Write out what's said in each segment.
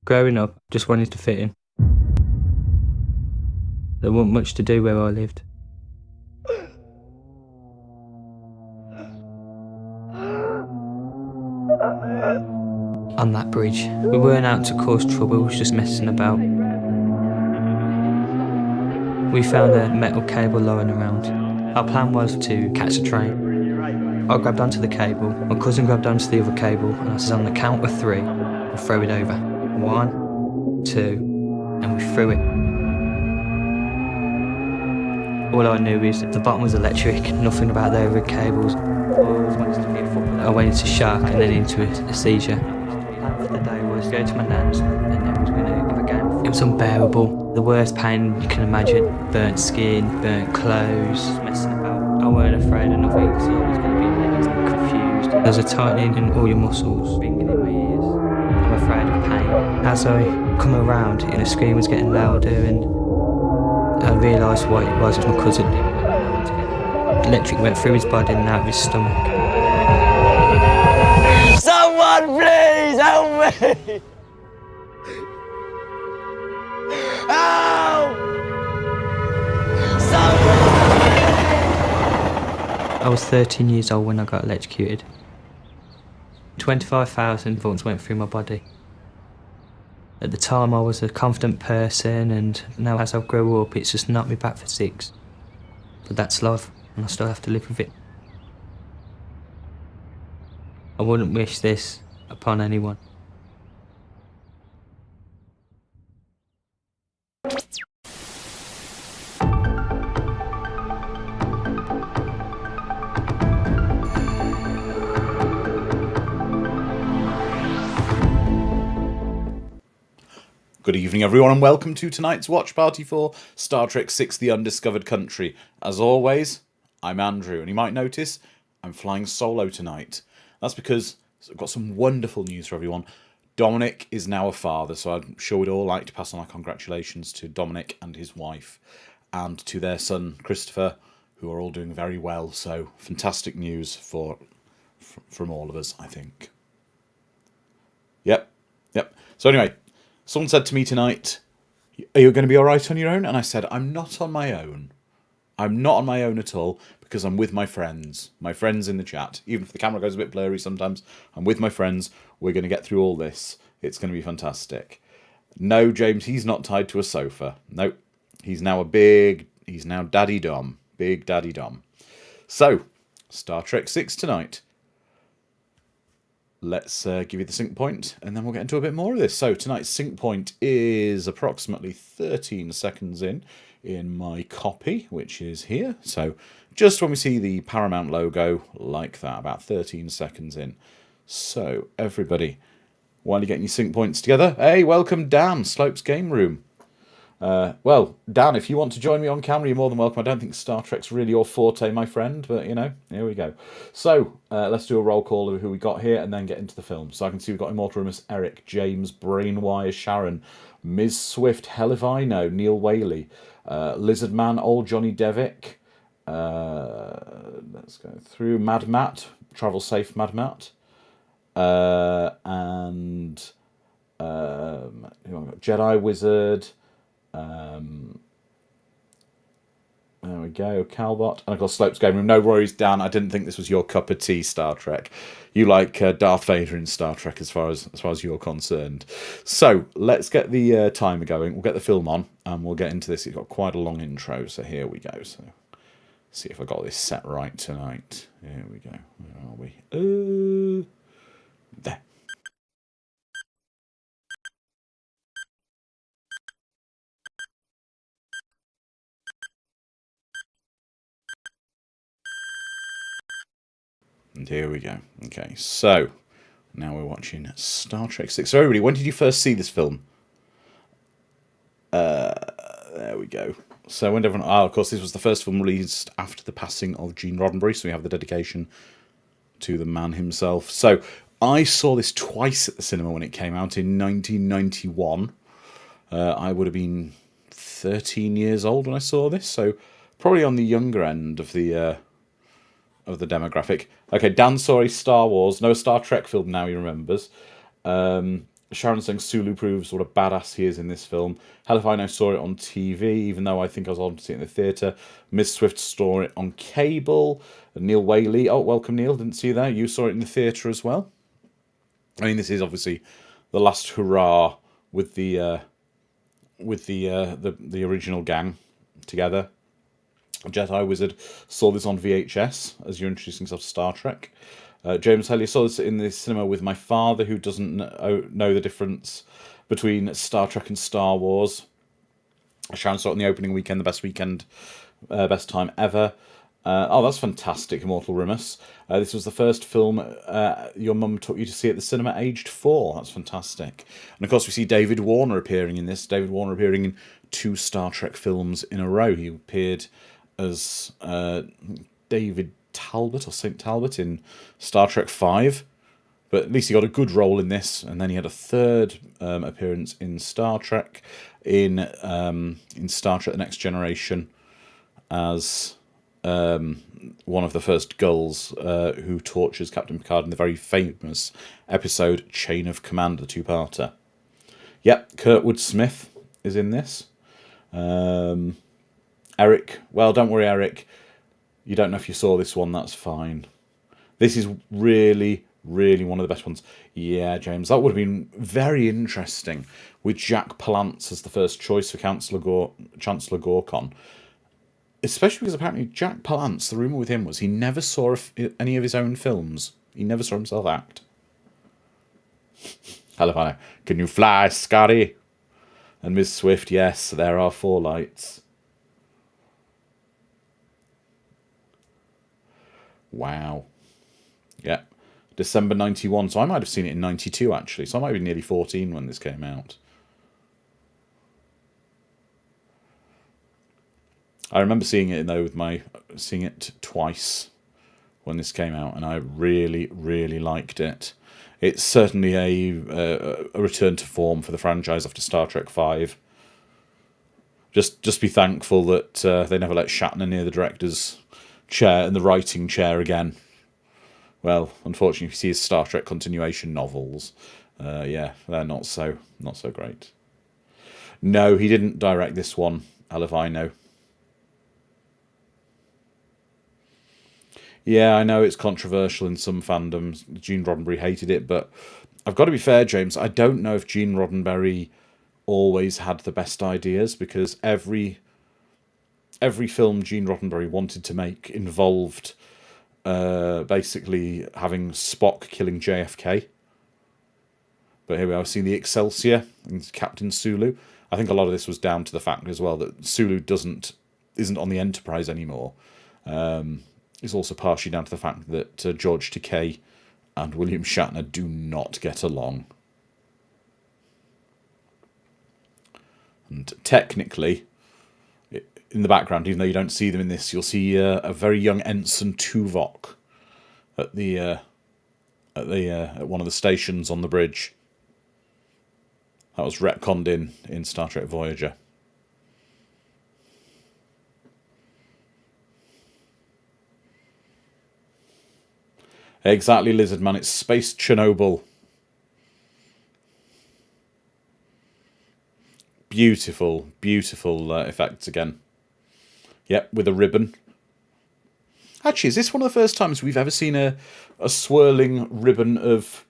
Growing up, just wanted to fit in. There wasn't much to do where I lived. On that bridge, we weren't out to cause trouble, we was just messing about. We found a metal cable lying around. Our plan was to catch a train. I grabbed onto the cable, my cousin grabbed onto the other cable, and I said on the count of 3, we'll throw it over. 1, 2, and we threw it. All I knew is the bottom was electric, nothing about the overhead cables. I always wanted to be a footballer. I went into shock and then into a seizure. The plan for the day was to go to my nan's and then I was going to have a game. It was unbearable. The worst pain you can imagine. Burnt skin, burnt clothes, messing about. I weren't afraid of nothing because I was going to be confused. There's a tightening in all your muscles, ringing in my ears. I'm afraid of pain. As I come around, the scream was getting louder and I realised what it was my cousin. Electric went through his body and out of his stomach. Someone please help me! Help! I was 13 years old when I got electrocuted. 25,000 volts went through my body. At the time I was a confident person, and now as I grow up it's just knocked me back for 6. But that's life, and I still have to live with it. I wouldn't wish this upon anyone. Good evening, everyone, and welcome to tonight's watch party for Star Trek VI: The Undiscovered Country. As always, I'm Andrew, and you might notice I'm flying solo tonight. That's because I've got some wonderful news for everyone. Dominic is now a father, so I'm sure we'd all like to pass on our congratulations to Dominic and his wife, and to their son Christopher, who are all doing very well. So fantastic news from all of us, I think. Yep. So anyway, someone said to me tonight, "Are you going to be all right on your own?" And I said, "I'm not on my own. I'm not on my own at all, because I'm with my friends in the chat. Even if the camera goes a bit blurry sometimes, I'm with my friends. We're going to get through all this. It's going to be fantastic." No, James, he's not tied to a sofa. Nope. He's now Daddy Dom. Big Daddy Dom. So, Star Trek VI tonight. Let's give you the sync point, and then we'll get into a bit more of this. So tonight's sync point is approximately 13 seconds in my copy, which is here. So just when we see the Paramount logo, like that, about 13 seconds in. So everybody, while you're getting your sync points together, hey, welcome Dan, Slopes Game Room. Well, Dan, if you want to join me on camera, you're more than welcome. I don't think Star Trek's really your forte, my friend, but, here we go. So, let's do a roll call of who we got here and then get into the film. So I can see we've got Immortal Remus, Eric, James, Brainwire, Sharon, Ms. Swift, Hell If I Know, Neil Whaley, Lizard Man, Old Johnny Devick, let's go through, Mad Matt, Travel Safe Mad Matt, and who have I got? Jedi Wizard, there we go, Calbot, and of course Slopes Game Room. No worries, Dan, I didn't think this was your cup of tea, Star Trek. You like Darth Vader in Star Trek as far as you're concerned. So let's get the timer going. We'll get the film on and we'll get into this. It's got quite a long intro, so here we go. So see if I got this set right tonight. Here we go. Where are we? There. And here we go. Okay, so now we're watching Star Trek VI. So everybody, when did you first see this film? There we go. So when everyone... of course, this was the first film released after the passing of Gene Roddenberry, so we have the dedication to the man himself. So I saw this twice at the cinema when it came out in 1991. I would have been 13 years old when I saw this, so probably on the younger end of the demographic. Okay, Dan saw a Star Trek film now, he remembers. Sharon saying Sulu proves what a badass he is in this film. Hell if I know saw it on TV, even though I think I was on to see it in the theatre. Ms. Swift saw it on cable. Neil Whaley. Oh, welcome, Neil. Didn't see you there. You saw it in the theatre as well. I mean, this is obviously the last hurrah with the original gang together. Jedi Wizard saw this on VHS as you're introducing yourself to Star Trek. James Hellier saw this in the cinema with my father, who doesn't know the difference between Star Trek and Star Wars. Sharon saw it on the opening weekend, the best time ever. Oh, that's fantastic, Immortal Rimus. This was the first film your mum took you to see at the cinema aged 4. That's fantastic. And of course, we see David Warner appearing in this. David Warner appearing in 2 Star Trek films in a row. He appeared as David Talbot or St. Talbot in Star Trek 5. But at least he got a good role in this, and then he had a third appearance in Star Trek, in Star Trek: The Next Generation, as one of the first Gulls who tortures Captain Picard in the very famous episode Chain of Command, the 2-parter. Yep, Kurtwood Smith is in this. Eric, well, don't worry, Eric. You don't know if you saw this one, that's fine. This is really, really one of the best ones. Yeah, James, that would have been very interesting with Jack Palance as the first choice for Chancellor Gorkon. Especially because apparently Jack Palance, the rumour with him was he never saw any of his own films. He never saw himself act. Hello, can you fly, Scotty? And Ms. Swift, yes, there are 4 lights. Wow. Yeah. December 91. So I might have seen it in 92, actually. So I might be nearly 14 when this came out. I remember seeing it, though, seeing it twice when this came out, and I really, really liked it. It's certainly a return to form for the franchise after Star Trek 5. Just be thankful that they never let Shatner near the director's chair and the writing chair again. Well, unfortunately, if you see his Star Trek continuation novels, yeah, they're not so great. No, he didn't direct this one. Hell if I know. Yeah, I know it's controversial in some fandoms. Gene Roddenberry hated it, but I've got to be fair, James. I don't know if Gene Roddenberry always had the best ideas, because every film Gene Roddenberry wanted to make involved basically having Spock killing JFK. But here we are, seeing the Excelsior and Captain Sulu. I think a lot of this was down to the fact as well that Sulu isn't on the Enterprise anymore. It's also partially down to the fact that George Takei and William Shatner do not get along. And technically, in the background, even though you don't see them in this, you'll see a very young Ensign Tuvok at one of the stations on the bridge. That was retconned in Star Trek Voyager. Exactly, Lizardman. It's Space Chernobyl. Beautiful, beautiful effects again. Yep, with a ribbon. Actually, is this one of the first times we've ever seen a swirling ribbon of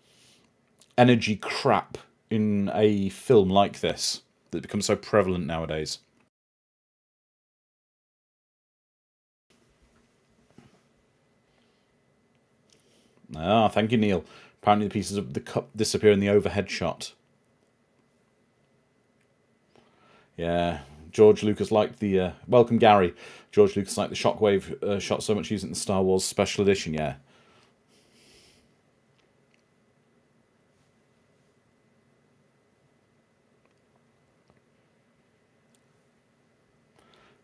energy crap in a film like this that becomes so prevalent nowadays? Ah, thank you, Neil. Apparently the pieces of the cup disappear in the overhead shot. Yeah, George Lucas liked the... welcome, Gary. George Lucas liked the Shockwave shot so much using the Star Wars Special Edition, yeah.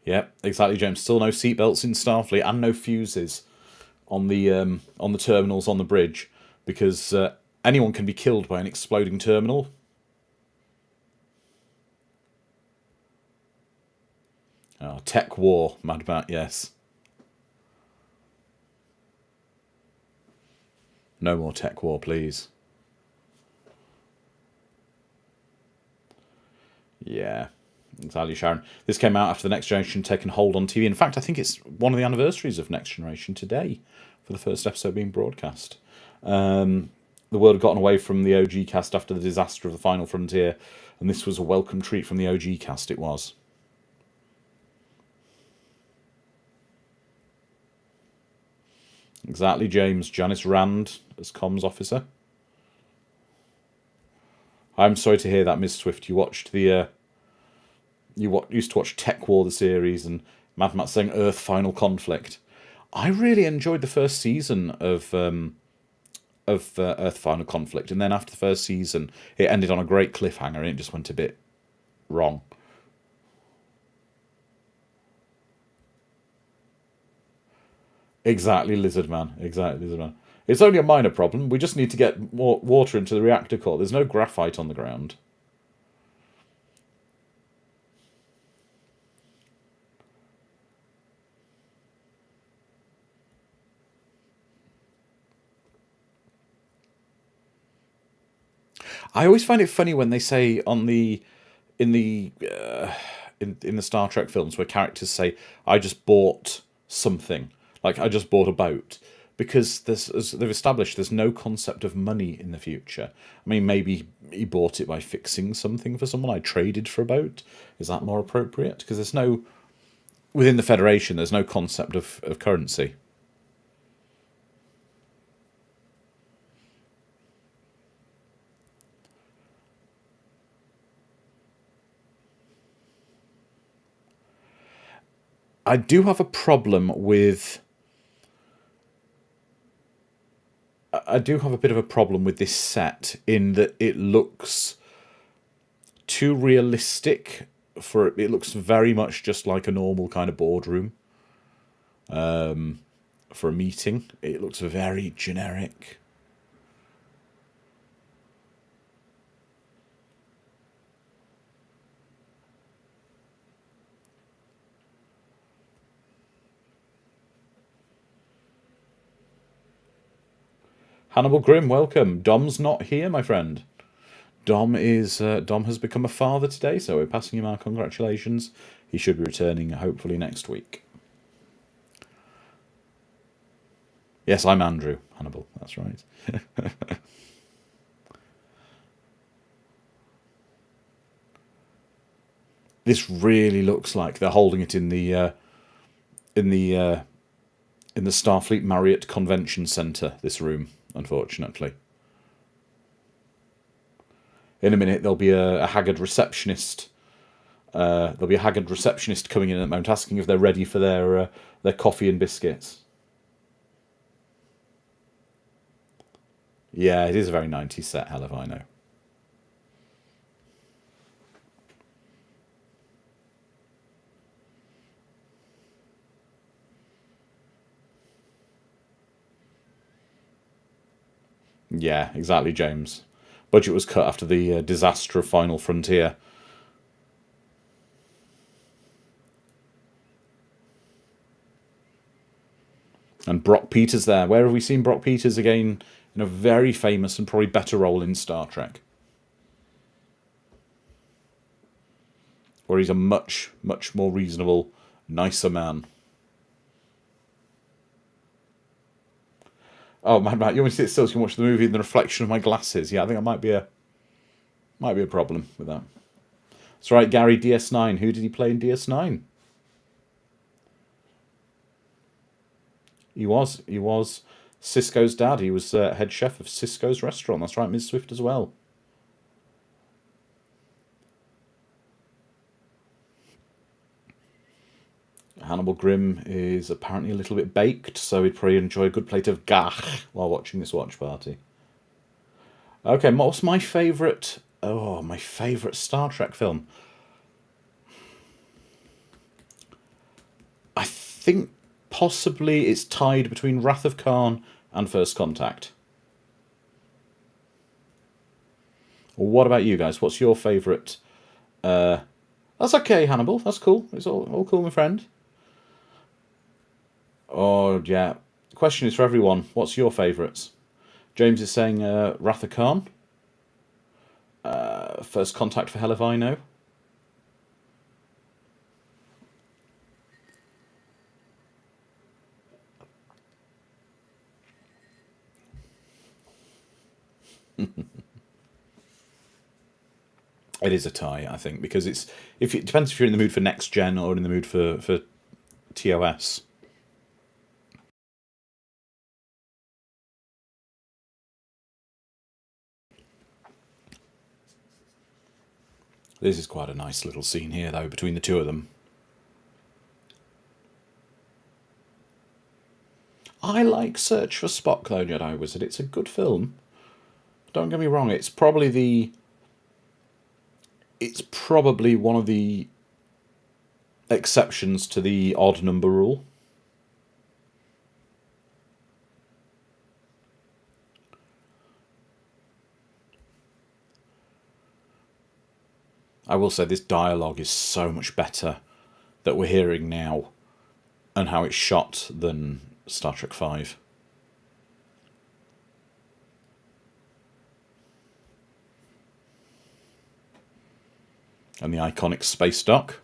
Yep, exactly, James. Still no seatbelts in Starfleet and no fuses on the terminals on the bridge, because anyone can be killed by an exploding terminal. Oh, tech war, Mad Matt, yes. No more tech war, please. Yeah, exactly, Sharon. This came out after the Next Generation taken hold on TV. In fact, I think it's one of the anniversaries of Next Generation today, for the first episode being broadcast. The world had gotten away from the OG cast after the disaster of the Final Frontier, and this was a welcome treat from the OG cast, it was. Exactly, James. Janice Rand as comms officer. I'm sorry to hear that, Ms. Swift. You watched the... used to watch Tech War, the series, and Mad Max saying Earth Final Conflict. I really enjoyed the first season of Earth Final Conflict, and then after the first season, it ended on a great cliffhanger, and it just went a bit wrong. Exactly, Lizard Man. Exactly, Lizard Man. It's only a minor problem. We just need to get more water into the reactor core. There's no graphite on the ground. I always find it funny when they say in the Star Trek films where characters say, "I just bought something," like I just bought a boat, because as they've established, there's no concept of money in the future. I mean, maybe he bought it by fixing something for someone. I traded for a boat. Is that more appropriate? Because there's no, within the Federation, there's no concept of currency. I do have a problem with... I do have a bit of a problem with this set, in that it looks too realistic. It looks very much just like a normal kind of boardroom for a meeting. It looks very generic. Hannibal Grimm, welcome. Dom's not here, my friend. Dom has become a father today, so we're passing him our congratulations. He should be returning hopefully next week. Yes, I'm Andrew, Hannibal, that's right. This really looks like they're holding it in the Starfleet Marriott Convention Centre, this room, unfortunately. In a minute, there'll be a haggard receptionist. There'll be a haggard receptionist coming in at the moment, asking if they're ready for their coffee and biscuits. Yeah, it is a very 90s set, hell if I know. Yeah, exactly, James. Budget was cut after the disaster of Final Frontier. And Brock Peters there. Where have we seen Brock Peters again in a very famous and probably better role in Star Trek? Where he's a much, much more reasonable, nicer man. Oh, Matt, you want me to sit still so you can watch the movie in the reflection of my glasses? Yeah, I think that might be a problem with that. That's right, Gary, DS9. Who did he play in DS9? He was Cisco's dad. He was head chef of Cisco's restaurant. That's right, Ms. Swift as well. Hannibal Grimm is apparently a little bit baked, so he'd probably enjoy a good plate of gach while watching this watch party. Okay, what's my favourite... Oh, my favourite Star Trek film? I think possibly it's tied between Wrath of Khan and First Contact. What about you guys? What's your favourite? That's okay, Hannibal. That's cool. It's all cool, my friend. Oh, yeah. The question is for everyone. What's your favourites? James is saying Wrath of Khan. First Contact for hell if I know. It is a tie, I think, because it depends if you're in the mood for next gen or in the mood for TOS. This is quite a nice little scene here, though, between the two of them. I like Search for Spock, though, Jedi Wizard. It's a good film. Don't get me wrong. It's probably one of the exceptions to the odd number rule. I will say this dialogue is so much better that we're hearing now, and how it's shot, than Star Trek V. And the iconic space dock.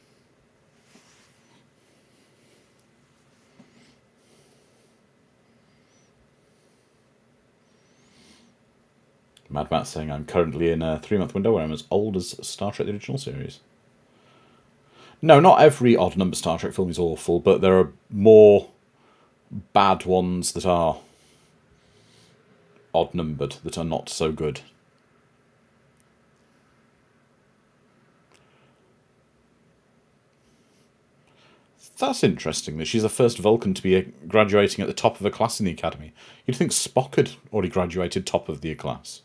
Mad Matt saying, I'm currently in a 3-month window where I'm as old as Star Trek the original series. No, not every odd number Star Trek film is awful, but there are more bad ones that are odd numbered that are not so good. That's interesting that she's the first Vulcan to be graduating at the top of a class in the Academy. You'd think Spock had already graduated top of the class.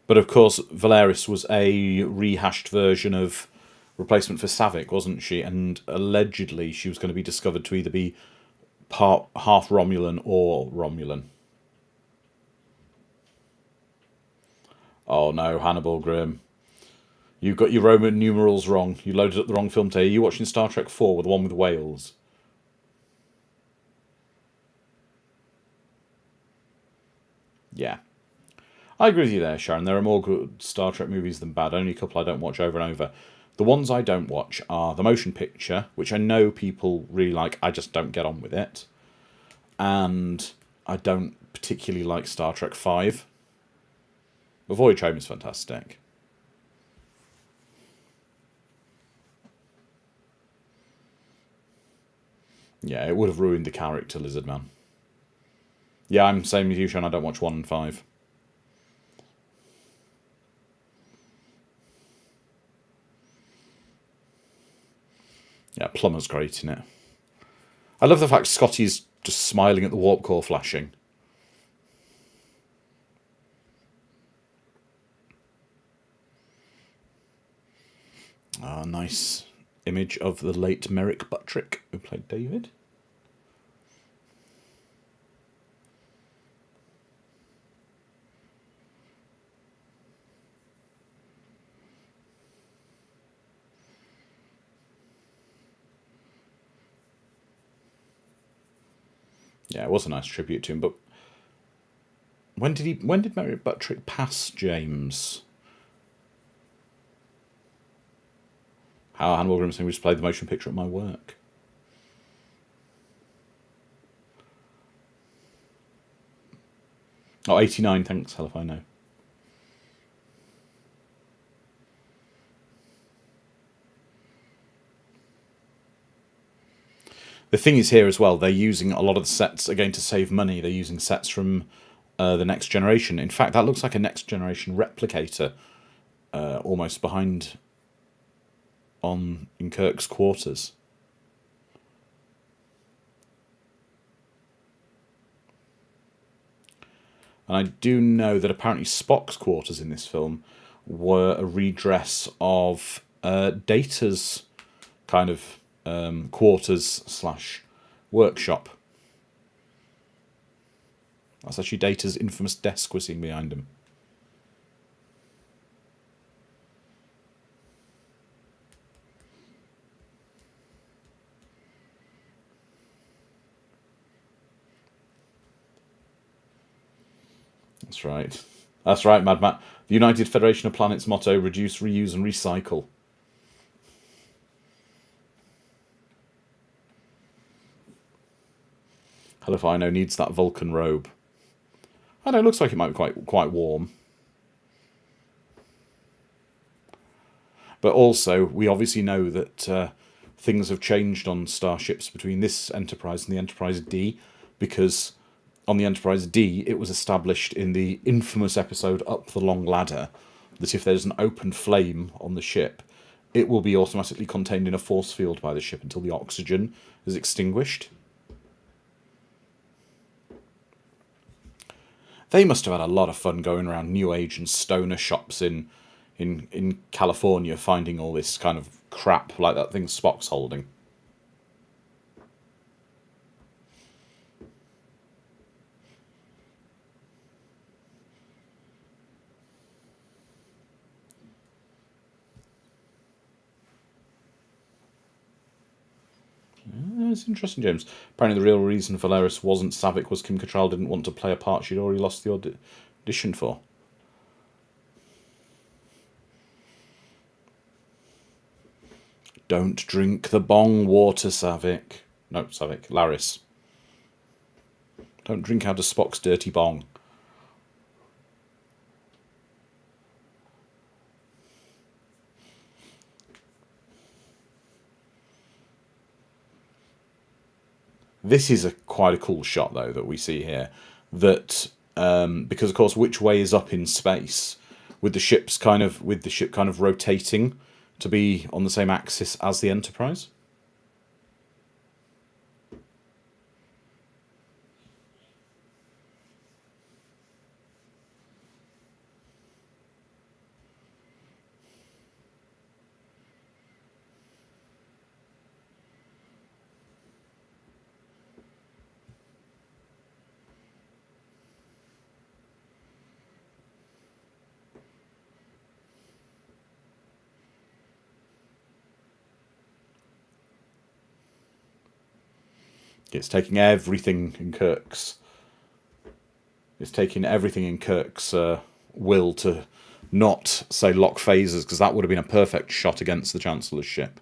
But of course, Valeris was a rehashed version of replacement for Savick, wasn't she? And allegedly she was going to be discovered to either be half Romulan or Romulan. Oh no, Hannibal Grimm. You got your Roman numerals wrong. You loaded up the wrong film today. Are you watching Star Trek 4 with the one with whales? Yeah. I agree with you there, Sharon. There are more good Star Trek movies than bad. Only a couple I don't watch over and over. The ones I don't watch are the motion picture, which I know people really like. I just don't get on with it. And I don't particularly like Star Trek 5. The Voyage Home is fantastic. Yeah, it would have ruined the character, Lizard Man. Yeah, I'm same as you, Sean. I don't watch 1 and 5. Yeah, Plummer's great in it. I love the fact Scotty's just smiling at the warp core flashing. Ah, nice image of the late Merrick Buttrick, who played David. Yeah, it was a nice tribute to him, but when did Merrick Buttrick pass James? How Hannibal Grimm saying we just played the motion picture at my work. Oh, 89, thanks, hell if I know. The thing is here as well, they're using a lot of the sets, again, to save money. They're using sets from the Next Generation. In fact, that looks like a Next Generation replicator almost behind in Kirk's quarters. And I do know that apparently Spock's quarters in this film were a redress of Data's kind of quarters / workshop. That's actually Data's infamous desk we're seeing behind him. That's right. That's right, Mad Matt. The United Federation of Planets motto, reduce, reuse and recycle. Hell if I know, needs that Vulcan robe. I know, it looks like it might be quite warm. But also, we obviously know that things have changed on starships between this Enterprise and the Enterprise D, because on the Enterprise D, it was established in the infamous episode Up the Long Ladder that if there's an open flame on the ship, it will be automatically contained in a force field by the ship until the oxygen is extinguished. They must have had a lot of fun going around New Age and stoner shops in California, finding all this kind of crap like that thing Spock's holding. It's interesting, James. Apparently the real reason Valeris wasn't Savick was Kim Cattrall didn't want to play a part she'd already lost the audition for. Don't drink the bong water, Savick. No, Savick. Laris. Don't drink out of Spock's dirty bong. This is quite a cool shot, though, that we see here. That because, of course, which way is up in space, with the ship kind of rotating to be on the same axis as the Enterprise. It's taking everything in Kirk's. It's taking everything in Kirk's will to not say lock phasers, because that would have been a perfect shot against the Chancellor's ship.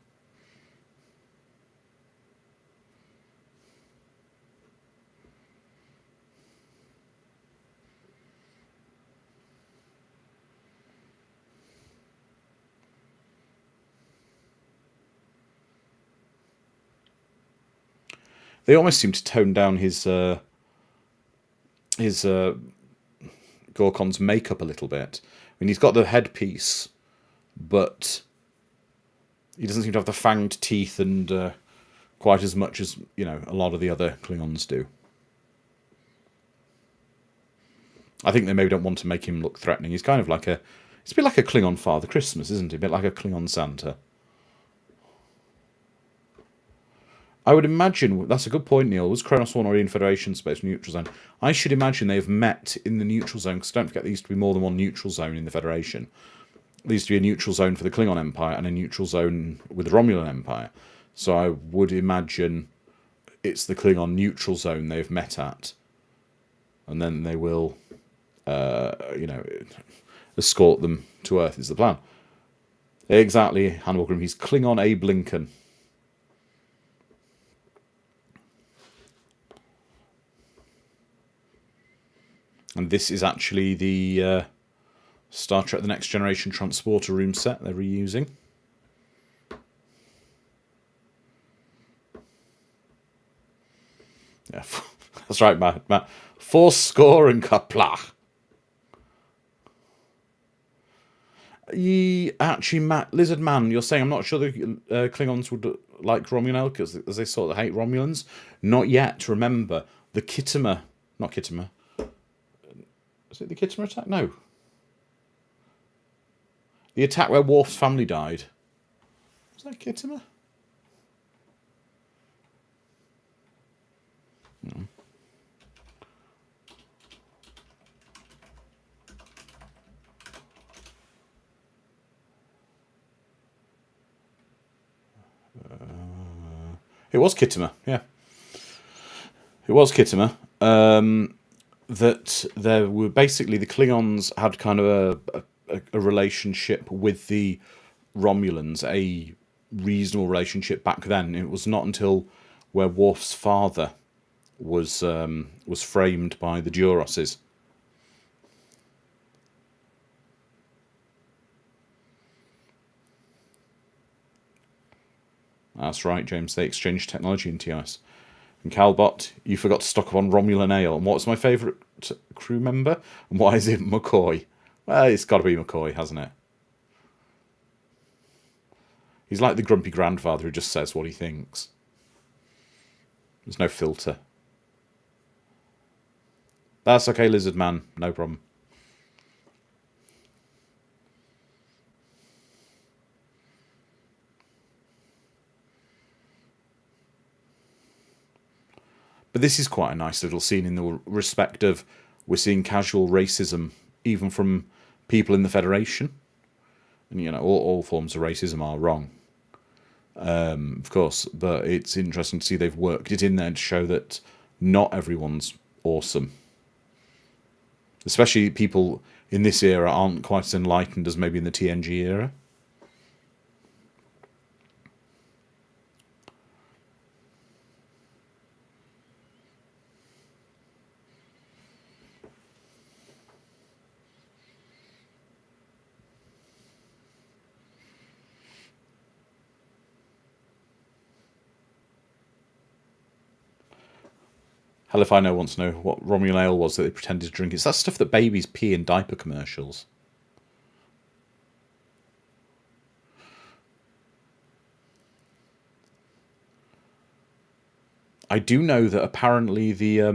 They almost seem to tone down his Gorkon's makeup a little bit. I mean, he's got the headpiece, but he doesn't seem to have the fanged teeth and quite as much as, you know, a lot of the other Klingons do. I think they maybe don't want to make him look threatening. He's kind of like it's a bit like a Klingon Father Christmas, isn't he? A bit like a Klingon Santa. I would imagine, that's a good point, Neil, was Kronos 1 already in Federation space, neutral zone? I should imagine they've met in the neutral zone, because don't forget there used to be more than one neutral zone in the Federation. There used to be a neutral zone for the Klingon Empire and a neutral zone with the Romulan Empire. So I would imagine it's the Klingon neutral zone they've met at. And then they will, escort them to Earth, is the plan. Exactly, Hannibal Grimm. He's Klingon Abe Lincoln. And this is actually the Star Trek The Next Generation transporter room set they're reusing. Yeah, that's right, Matt. Fourscore and Kaplach. Actually, Matt, Lizard Man, you're saying I'm not sure the Klingons would like Romulan because they sort of hate Romulans. Not yet. Remember, the not Kittimer. Is it the Kittimer attack? No. The attack where Worf's family died. Was that Kittimer? No. It was Kittimer, yeah. It was Kittimer. That there were basically the Klingons had kind of a relationship with the Romulans, a reasonable relationship back then. It was not until where Worf's father was framed by the Duroses. That's right, James. They exchanged technology in TOS. And Calbot, you forgot to stock up on Romulan ale. And what's my favourite crew member? And why is it McCoy? Well, it's got to be McCoy, hasn't it? He's like the grumpy grandfather who just says what he thinks. There's no filter. That's okay, Lizard Man. No problem. But this is quite a nice little scene in the respect of we're seeing casual racism, even from people in the Federation. And, you know, all forms of racism are wrong, of course. But it's interesting to see they've worked it in there to show that not everyone's awesome. Especially people in this era aren't quite as enlightened as maybe in the TNG era. Hell if I know wants to know what Romulan ale was that they pretended to drink. It's that stuff that babies pee in diaper commercials. I do know that apparently the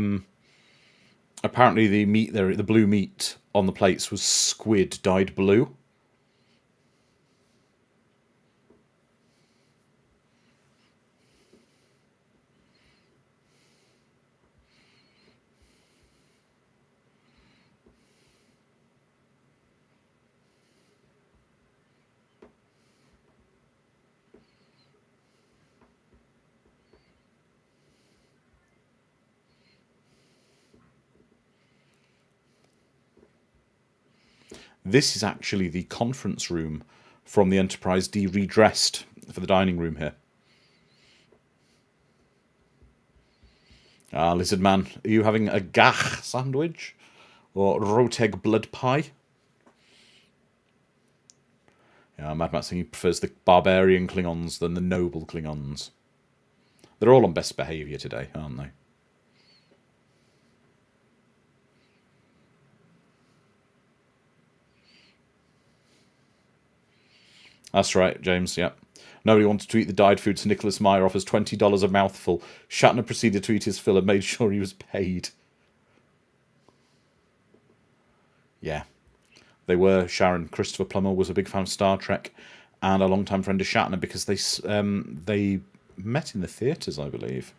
meat there, the blue meat on the plates was squid dyed blue. This is actually the conference room from the Enterprise D redressed for the dining room here. Ah, Lizard Man, are you having a gach sandwich? Or roteg blood pie? Yeah, Mad Matt saying he prefers the barbarian Klingons than the noble Klingons. They're all on best behaviour today, aren't they? That's right, James, yeah. Nobody wanted to eat the dyed food, so Nicholas Meyer offers $20 a mouthful. Shatner proceeded to eat his fill and made sure he was paid. Yeah. They were. Sharon Christopher Plummer was a big fan of Star Trek and a long-time friend of Shatner because they met in the theatres, I believe.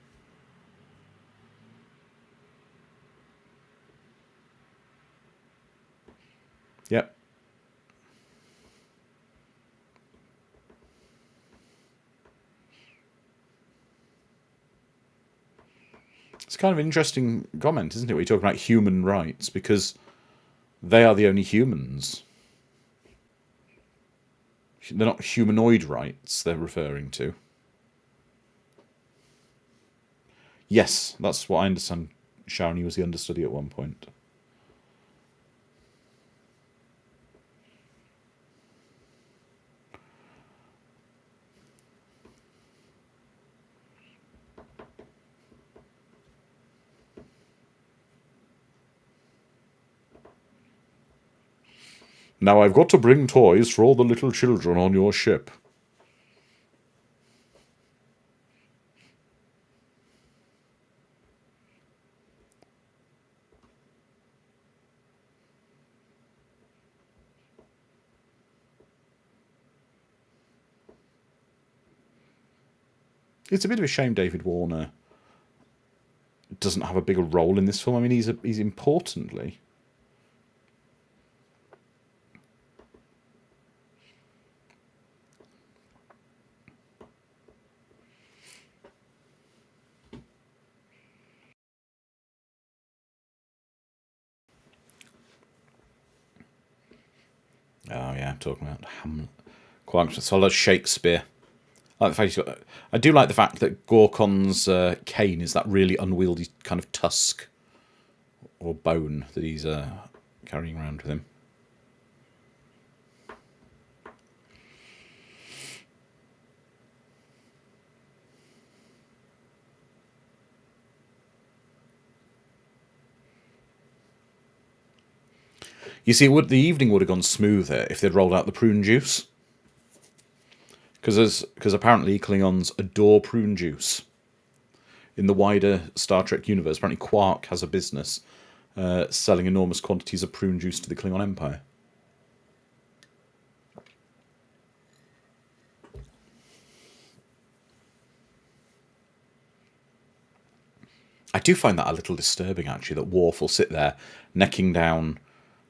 Yep. It's kind of an interesting comment, isn't it? Where you're talking about human rights, because they are the only humans. They're not humanoid rights they're referring to. Yes, that's what I understand. Sharon was the understudy at one point. Now I've got to bring toys for all the little children on your ship. It's a bit of a shame David Warner doesn't have a bigger role in this film. I mean, he's importantly. Oh yeah, talking about Hamlet. Quite so I love Shakespeare. Like the fact I do like the fact that Gorkon's cane is that really unwieldy kind of tusk or bone that he's carrying around with him. You see, the evening would have gone smoother if they'd rolled out the prune juice. Because apparently Klingons adore prune juice. In the wider Star Trek universe, apparently Quark has a business selling enormous quantities of prune juice to the Klingon Empire. I do find that a little disturbing, actually, that Worf will sit there necking down...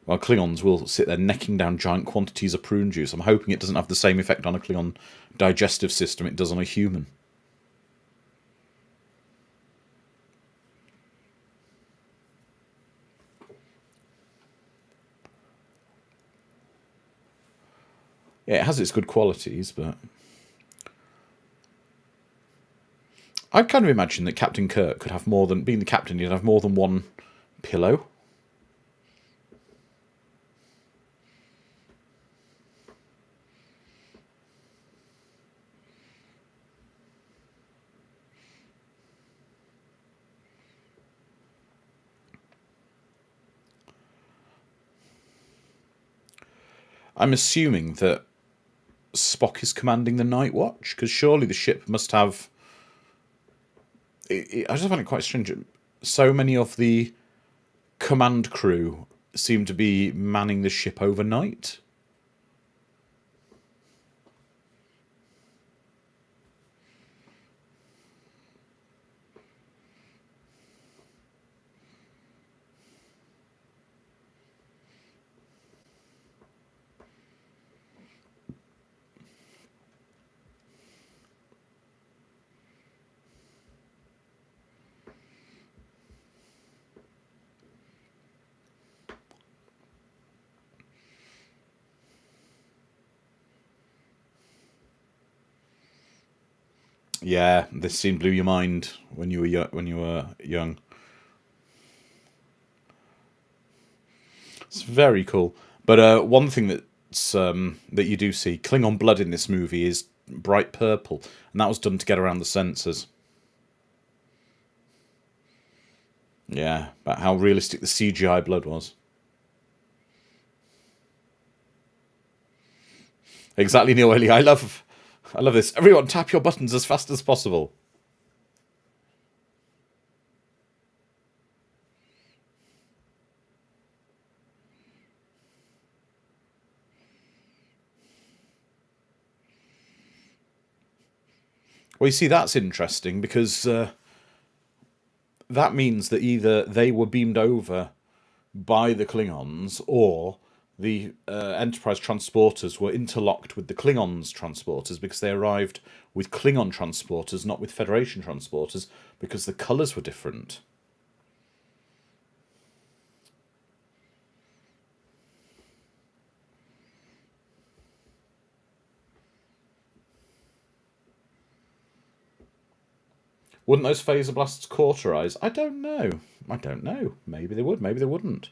Well, Klingons will sit there necking down giant quantities of prune juice. I'm hoping it doesn't have the same effect on a Klingon digestive system it does on a human. Yeah, it has its good qualities, but... I'd kind of imagine that Captain Kirk could have more than... Being the captain, he'd have more than one pillow. I'm assuming that Spock is commanding the Night Watch, because surely the ship must have... I just find it quite strange. So many of the command crew seem to be manning the ship overnight. Yeah, this scene blew your mind when you were young. It's very cool. But one thing that's that you do see, Klingon blood in this movie is bright purple, and that was done to get around the censors. Yeah, about how realistic the CGI blood was. Exactly, Neil Whaley. I love this. Everyone, tap your buttons as fast as possible. Well, you see, that's interesting because that means that either they were beamed over by the Klingons or the Enterprise transporters were interlocked with the Klingons transporters because they arrived with Klingon transporters, not with Federation transporters, because the colours were different. Wouldn't those phaser blasts cauterize? I don't know. Maybe they would. Maybe they wouldn't.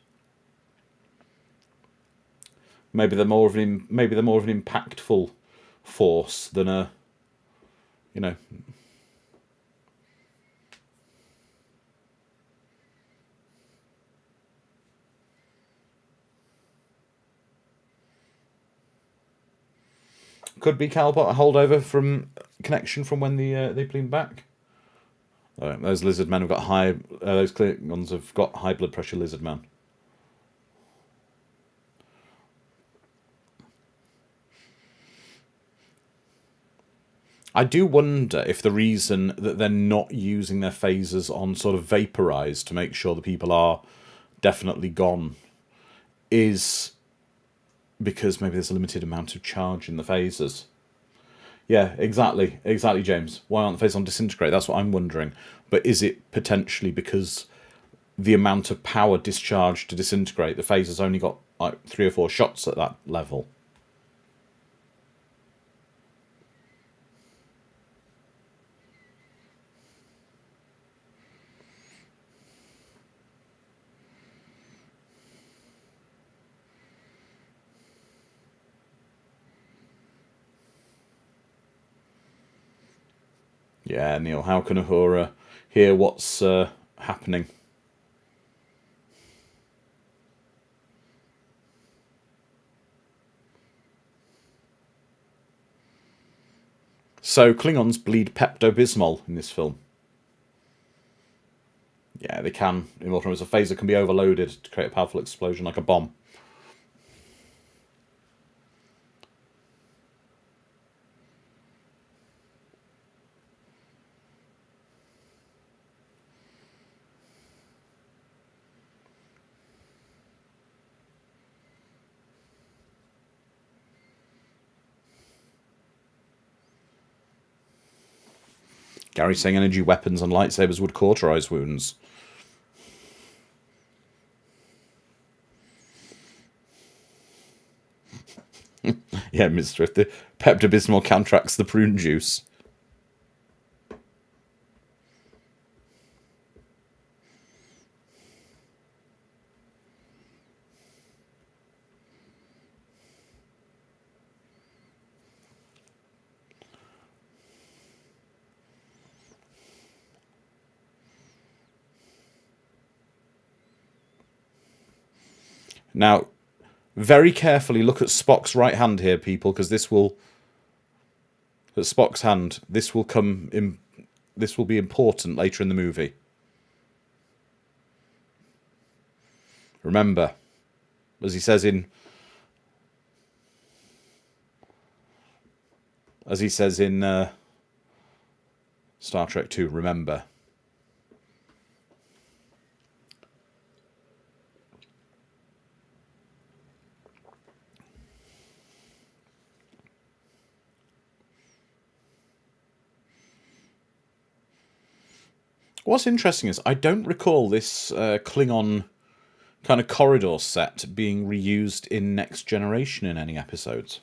Maybe they're more of an impactful force than a, you know. Could be Calbot a holdover from connection from when they blew back. Those lizard men have got high. Those Klingons have got high blood pressure. Lizard man. I do wonder if the reason that they're not using their phasers on sort of vaporized to make sure the people are definitely gone is because maybe there's a limited amount of charge in the phasers. Yeah, exactly, James. Why aren't the phasers on disintegrate? That's what I'm wondering. But is it potentially because the amount of power discharged to disintegrate, the phasers only got like 3 or 4 shots at that level? Yeah, Neil, how can Uhura hear what's happening? So, Klingons bleed Pepto-Bismol in this film. Yeah, they can. In Ultramarines, a phaser can be overloaded to create a powerful explosion like a bomb. Gary saying energy weapons and lightsabers would cauterize wounds. Yeah, Mister, if the Pepto-Bismol counteracts the prune juice. Now, very carefully look at Spock's right hand here, people, because this will... At Spock's hand, this will come in... This will be important later in the movie. Remember, as he says in... Star Trek 2, remember. What's interesting is I don't recall this Klingon kind of corridor set being reused in Next Generation in any episodes.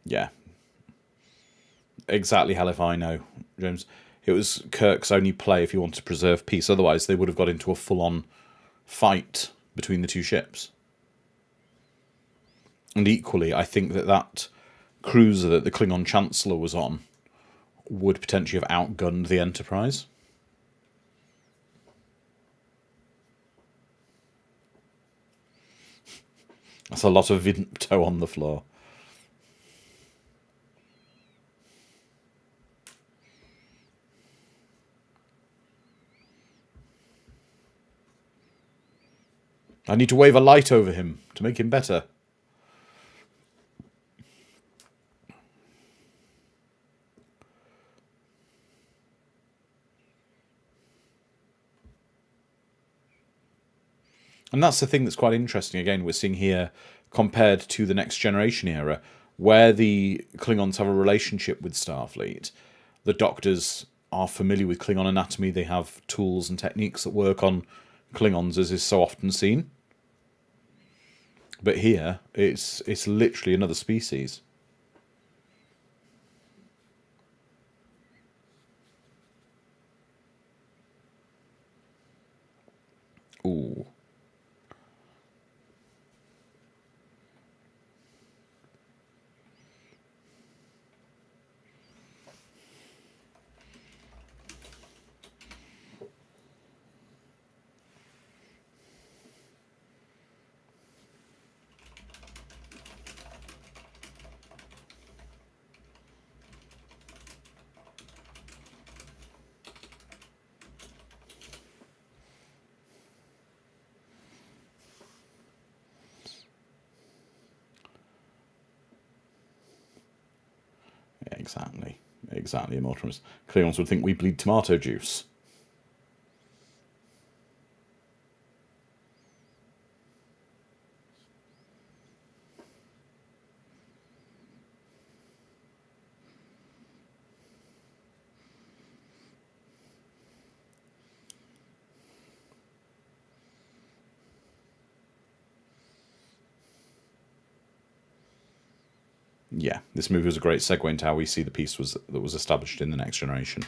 Yeah. Exactly, hell if I know, James. It was Kirk's only play if he wanted to preserve peace. Otherwise, they would have got into a full-on fight between the two ships. And equally, I think that that cruiser that the Klingon Chancellor was on would potentially have outgunned the Enterprise. That's a lot of Vinto on the floor. I need to wave a light over him to make him better. And that's the thing that's quite interesting. Again, we're seeing here, compared to the Next Generation era, where the Klingons have a relationship with Starfleet. The Doctors are familiar with Klingon anatomy. They have tools and techniques that work on Klingons, as is so often seen. But here, it's literally another species. Ooh. Exactly. Exactly, Immortals. Klingons would think we bleed tomato juice. Yeah, this movie was a great segue into how we see the piece that was established in The Next Generation.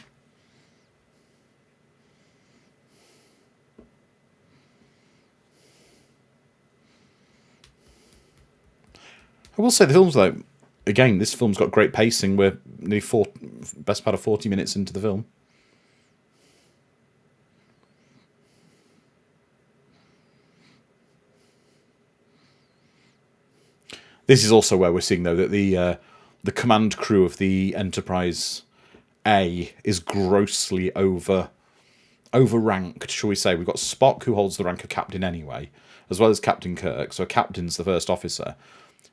I will say the film's like, again, this film's got great pacing. We're nearly best part of 40 minutes into the film. This is also where we're seeing, though, that the command crew of the Enterprise A is grossly overranked, shall we say. We've got Spock, who holds the rank of captain anyway, as well as Captain Kirk. So captain's the first officer.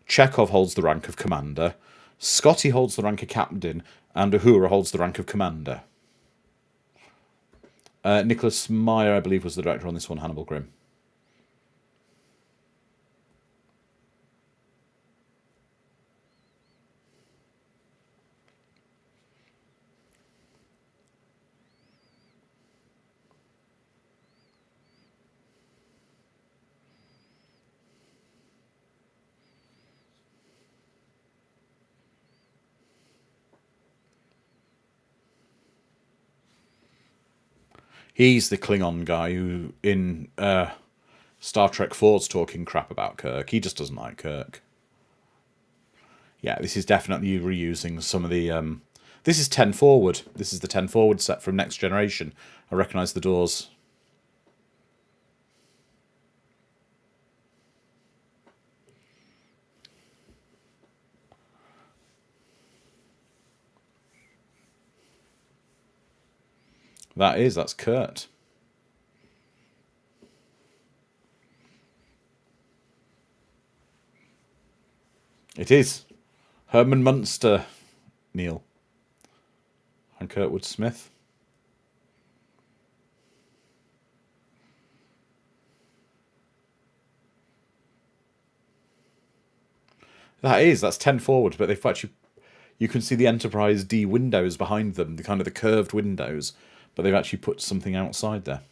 Chekhov holds the rank of commander. Scotty holds the rank of captain, and Uhura holds the rank of commander. Nicholas Meyer, I believe, was the director on this one, Hannibal Grimm. He's the Klingon guy who, in Star Trek 4's talking crap about Kirk. He just doesn't like Kirk. Yeah, this is definitely reusing some of the... this is 10 Forward. This is the 10 Forward set from Next Generation. I recognise the doors. That's Kurt. It is. Herman Munster, Neil. And Kurtwood Smith. That's 10 Forward, but they've actually... You can see the Enterprise D windows behind them, the kind of the curved windows, but they've actually put something outside there.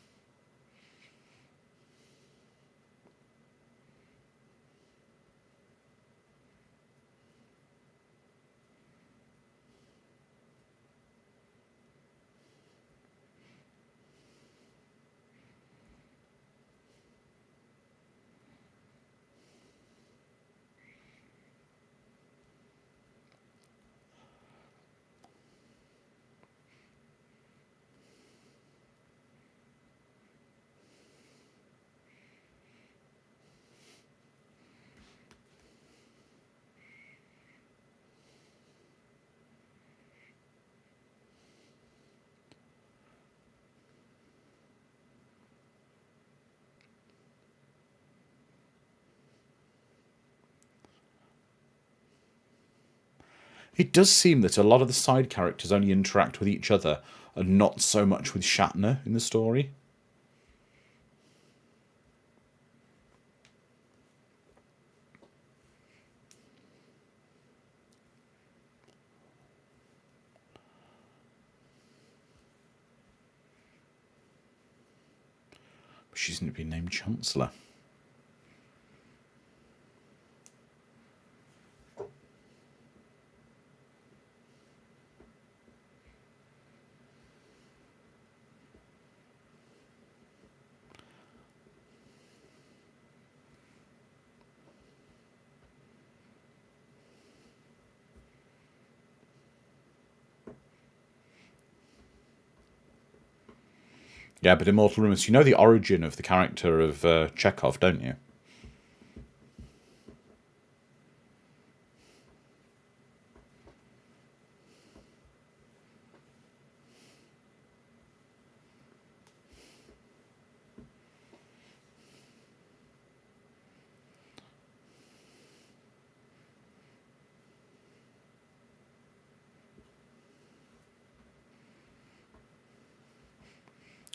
It does seem that a lot of the side characters only interact with each other and not so much with Shatner in the story. She's going to be named Chancellor. Yeah, but Immortal Rumours, you know the origin of the character of Chekhov, don't you?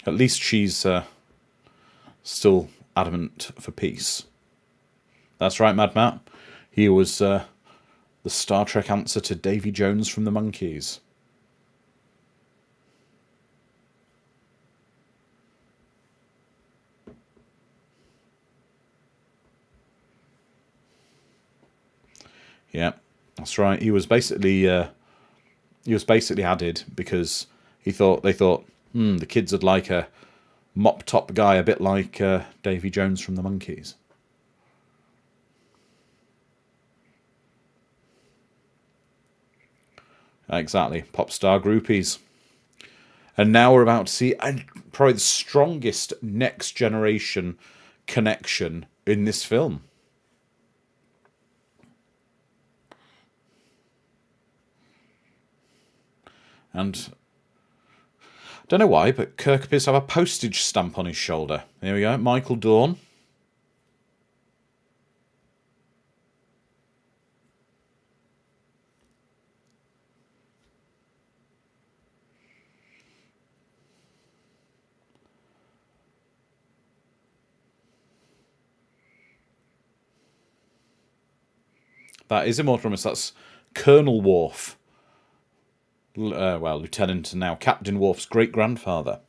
At least she's still adamant for peace. That's right, Mad Matt. He was the Star Trek answer to Davy Jones from the Monkees. Yeah, That's right. He was basically added because they thought the kids would like a mop top guy, a bit like Davy Jones from the Monkees. Exactly, pop star groupies. And now we're about to see probably the strongest next generation connection in this film. And I don't know why, but Kirk appears to have a postage stamp on his shoulder. There we go, Michael Dorn. That is Immortal. That's Colonel Worf. Well, Lieutenant and now Captain Worf's great-grandfather.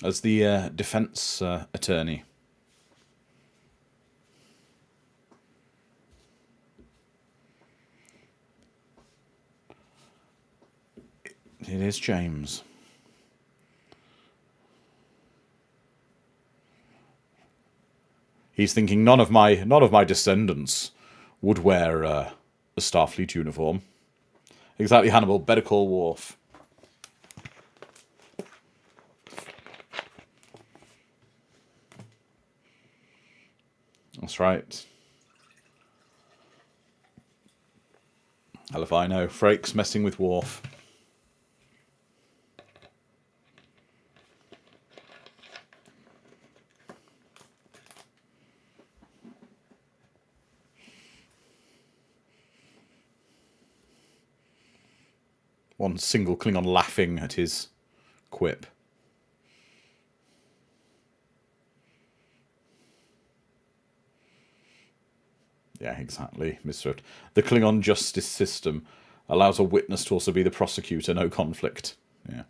As the defence attorney. It is James. He's thinking none of my descendants would wear a Starfleet uniform. Exactly, Hannibal. Better call Worf. That's right. Hell if I know. Frakes messing with Worf. One single Klingon laughing at his quip. Yeah, exactly, Miss Swift. The Klingon justice system allows a witness to also be the prosecutor, no conflict. Yeah.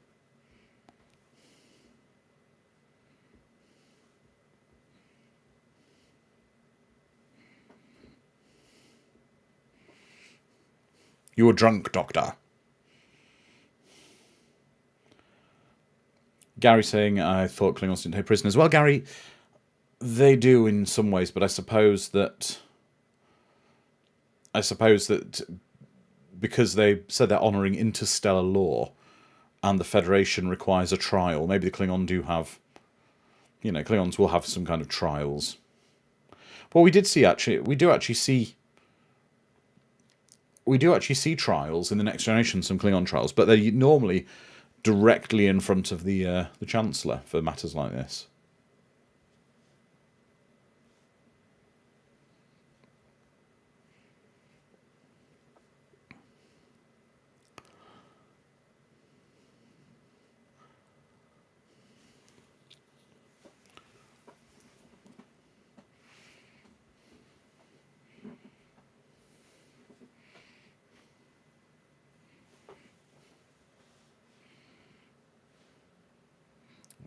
You were drunk, Doctor. Gary saying, I thought Klingons didn't take prisoners. Well, Gary, they do in some ways, but I suppose that because they said they're honouring interstellar law and the Federation requires a trial, maybe the Klingon do have, Klingons will have some kind of trials. Well, we do actually see trials in the Next Generation, some Klingon trials, but they're normally directly in front of the Chancellor for matters like this.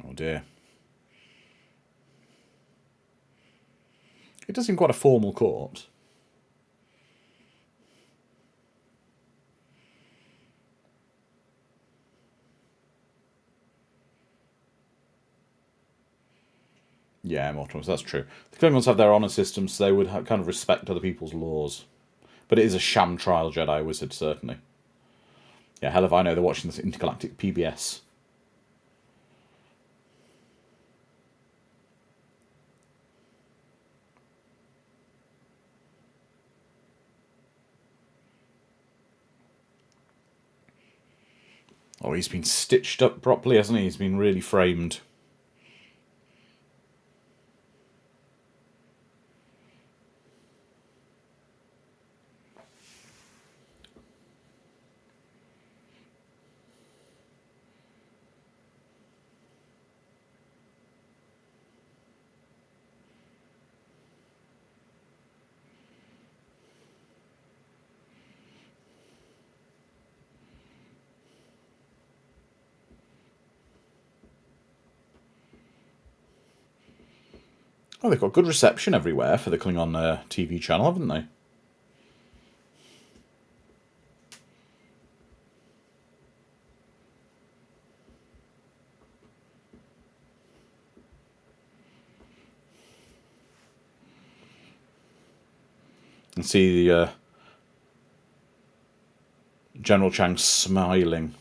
Oh dear. It does seem quite a formal court. Yeah, Mortimer, that's true. The Klingons have their honour systems, so they would kind of respect other people's laws. But it is a sham trial, Jedi Wizard, certainly. Yeah, hell if I know they're watching this intergalactic PBS. Oh, he's been stitched up properly, hasn't he? He's been really framed. Oh, they've got good reception everywhere for the Klingon TV channel, haven't they? And see the General Chang smiling.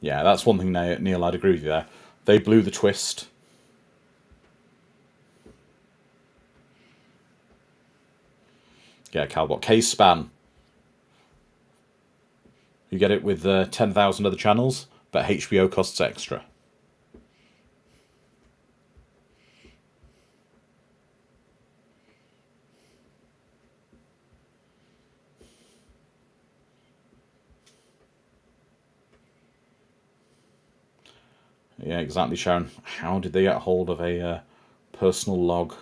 Yeah, that's one thing, Neil, I'd agree with you there. They blew the twist. Yeah, Calbot. K-Span. You get it with 10,000 other channels, but HBO costs extra. Yeah, exactly, Sharon. How did they get hold of a personal log?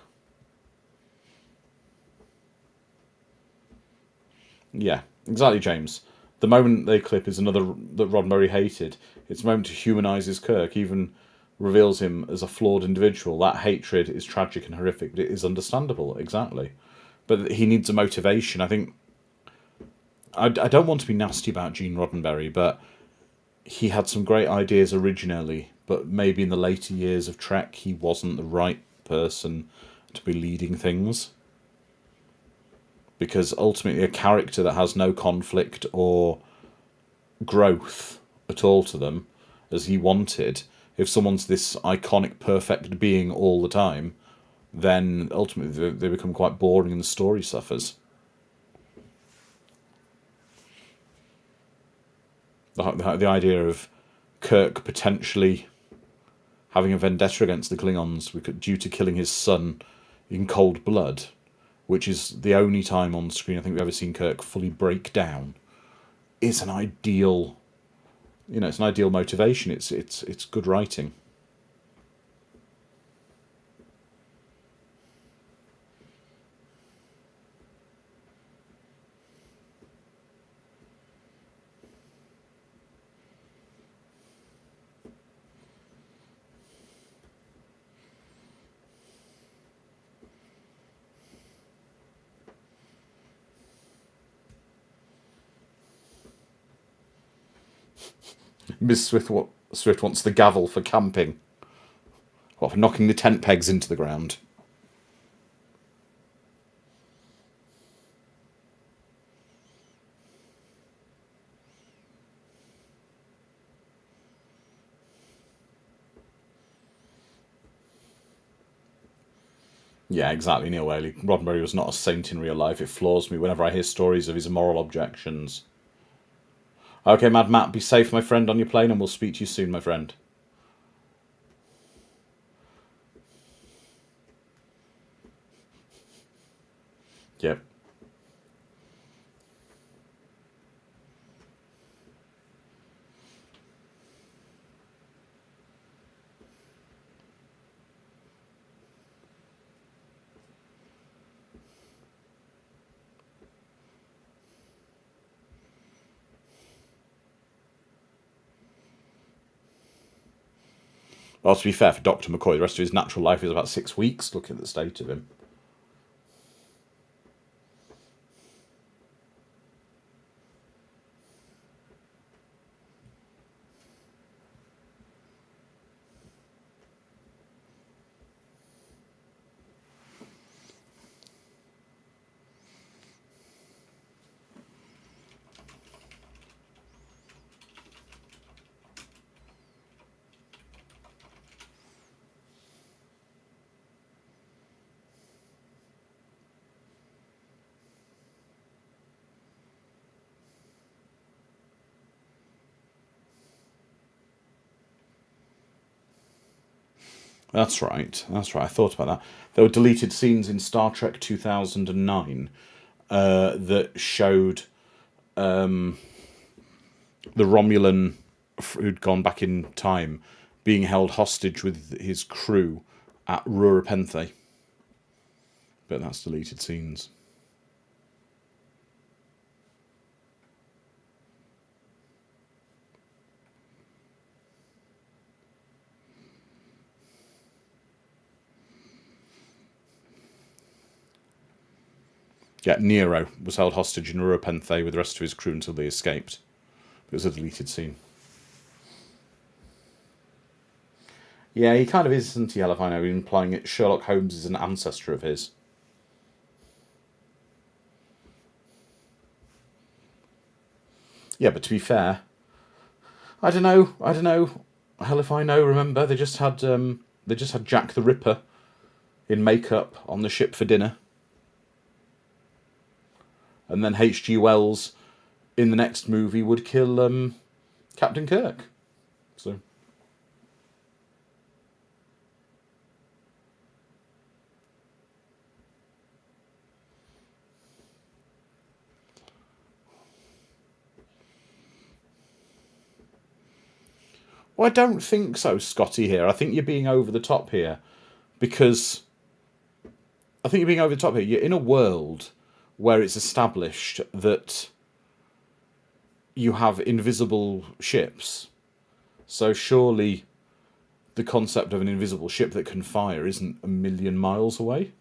Yeah, exactly, James. The moment they clip is another that Rod Murray hated. It's a moment to humanises Kirk, even reveals him as a flawed individual. That hatred is tragic and horrific, but it is understandable, exactly. But he needs a motivation. I think... I don't want to be nasty about Gene Roddenberry, but he had some great ideas originally, but maybe in the later years of Trek he wasn't the right person to be leading things. Because ultimately a character that has no conflict or growth at all to them, as he wanted, if someone's this iconic, perfect being all the time, then ultimately they become quite boring and the story suffers. The idea of Kirk potentially having a vendetta against the Klingons due to killing his son in cold blood, which is the only time on screen I think we've ever seen Kirk fully break down, is an ideal, it's an ideal motivation. It's good writing. Miss Swift wants the gavel for camping. What, for knocking the tent pegs into the ground? Yeah, exactly, Neil Whaley. Roddenberry was not a saint in real life. It floors me whenever I hear stories of his immoral objections. Okay, Mad Matt, be safe, my friend, on your plane, and we'll speak to you soon, my friend. Yep. Well, to be fair, for Dr. McCoy, the rest of his natural life is about 6 weeks, looking at the state of him. That's right. That's right. I thought about that. There were deleted scenes in Star Trek 2009 that showed the Romulan who'd gone back in time being held hostage with his crew at Rurapenthe. But that's deleted scenes. Yeah, Nero was held hostage in Uropenthe with the rest of his crew until they escaped. It was a deleted scene. Yeah, he kind of is, isn't he, Elefino, implying that Sherlock Holmes is an ancestor of his. Yeah, but to be fair, I don't know. Hell if I know. Remember, they just had Jack the Ripper in makeup on the ship for dinner, and then H.G. Wells in the next movie would kill Captain Kirk. So. Well, I don't think so, Scotty, here. I think you're being over the top here. Because you're in a world where it's established that you have invisible ships. So surely the concept of an invisible ship that can fire isn't a million miles away.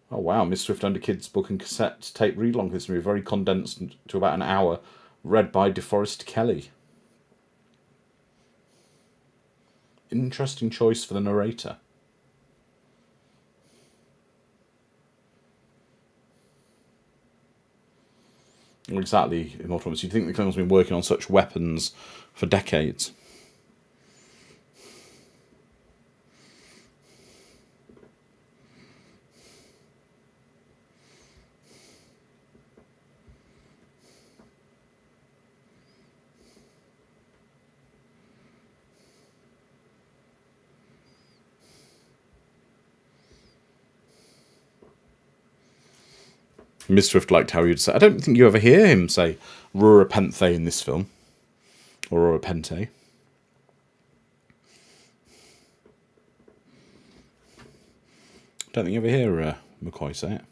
Oh wow, Miss Swift under Kids book and cassette tape read-along this movie, very condensed to about an hour, read by DeForest Kelly. Interesting choice for the narrator. Well, exactly, Immortal. You'd think the Klingons have been working on such weapons for decades. Miss Swift liked how he'd say, I don't think you ever hear him say Ruropenthe in this film. Or Ruropente. Don't think you ever hear McCoy say it.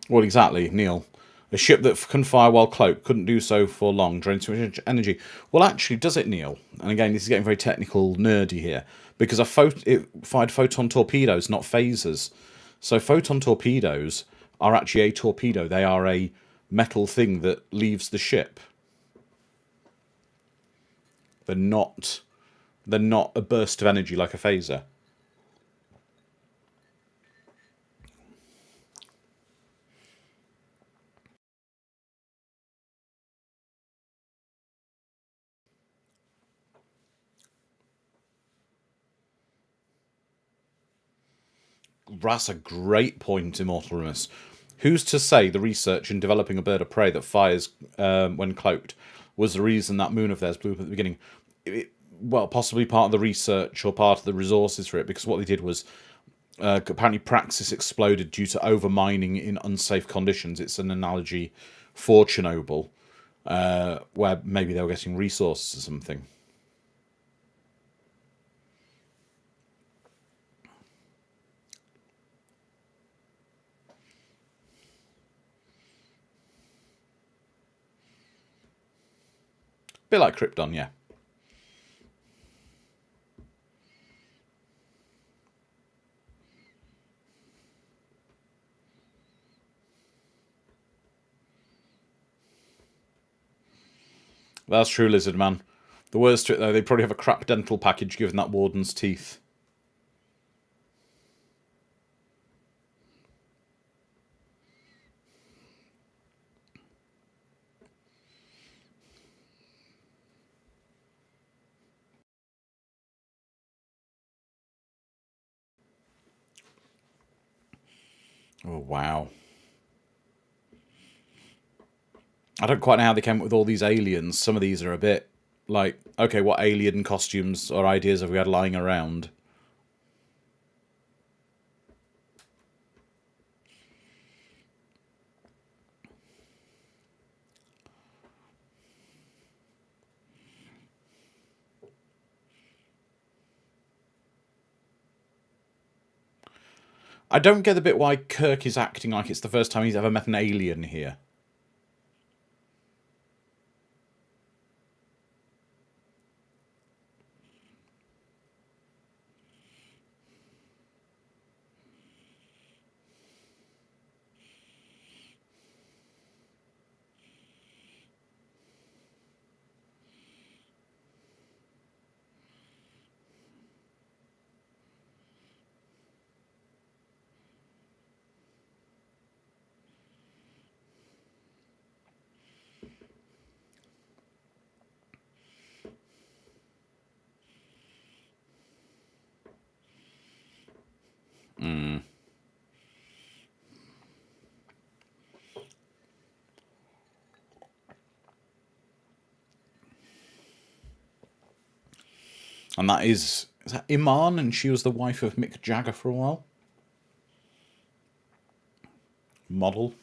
Well, exactly, Neil. A ship that can fire while cloaked couldn't do so for long, drains too much energy. Well, actually, does it, Neil? And again, this is getting very technical, nerdy here, because it fired photon torpedoes, not phasers. So photon torpedoes are actually a torpedo. They are a metal thing that leaves the ship. They're not a burst of energy like a phaser. That's a great point, Immortal Rumus. Who's to say the research in developing a bird of prey that fires when cloaked was the reason that moon of theirs blew up at the beginning? Well, possibly part of the research or part of the resources for it, because what they did was apparently Praxis exploded due to overmining in unsafe conditions. It's an analogy for Chernobyl, where maybe they were getting resources or something. Bit like Krypton, yeah. That's true, Lizard Man. The worst to it, though, they probably have a crap dental package given that warden's teeth. Oh, wow. I don't quite know how they came up with all these aliens. Some of these are a bit like, okay, what alien costumes or ideas have we had lying around? I don't get the bit why Kirk is acting like it's the first time he's ever met an alien here. And that is that Iman, and she was the wife of Mick Jagger for a while? Model.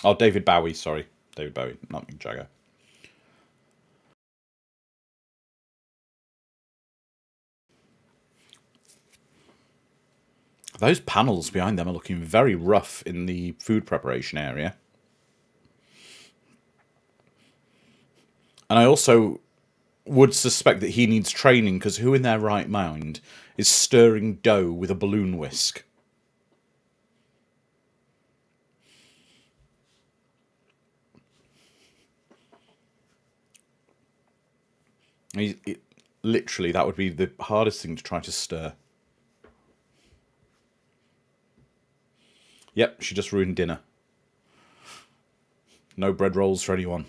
Oh, David Bowie, sorry. David Bowie, not Mick Jagger. Those panels behind them are looking very rough in the food preparation area. And I also would suspect that he needs training, because who in their right mind is stirring dough with a balloon whisk? Literally, that would be the hardest thing to try to stir. Yep, she just ruined dinner. No bread rolls for anyone.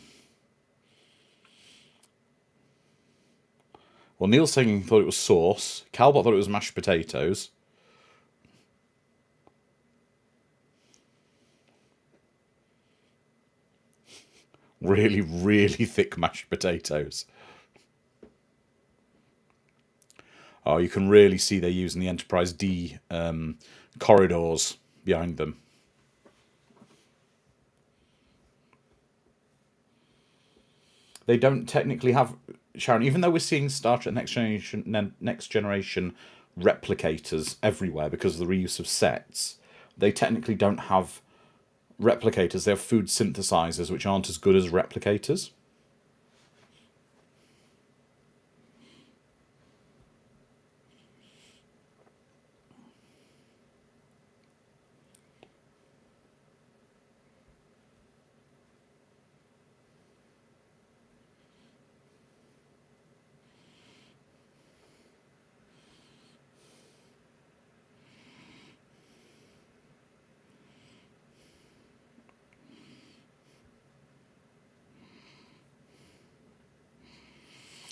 Well, Neil's saying he thought it was sauce. Calbot thought it was mashed potatoes. Really, really thick mashed potatoes. Oh, you can really see they're using the Enterprise D corridors behind them. They don't technically have, Sharon, even though we're seeing Star Trek Next Generation replicators everywhere because of the reuse of sets, they technically don't have replicators. They have food synthesizers, which aren't as good as replicators.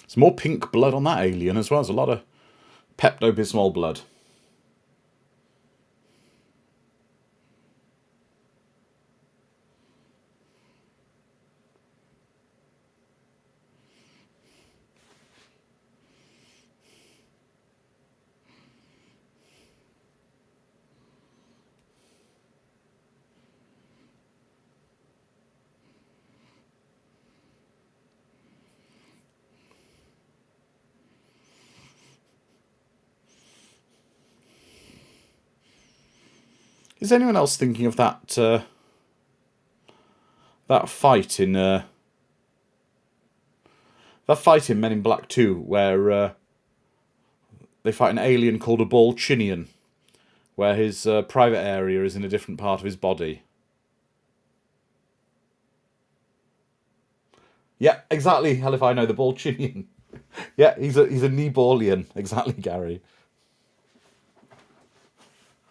There's more pink blood on that alien as well. There's a lot of Pepto-Bismol blood. Is anyone else thinking of that that fight in Men in Black 2, where they fight an alien called a Balchinian, where his private area is in a different part of his body? Yeah, exactly. Hell if I know, the Balchinian. Yeah, he's a Nebolian. Exactly, Gary.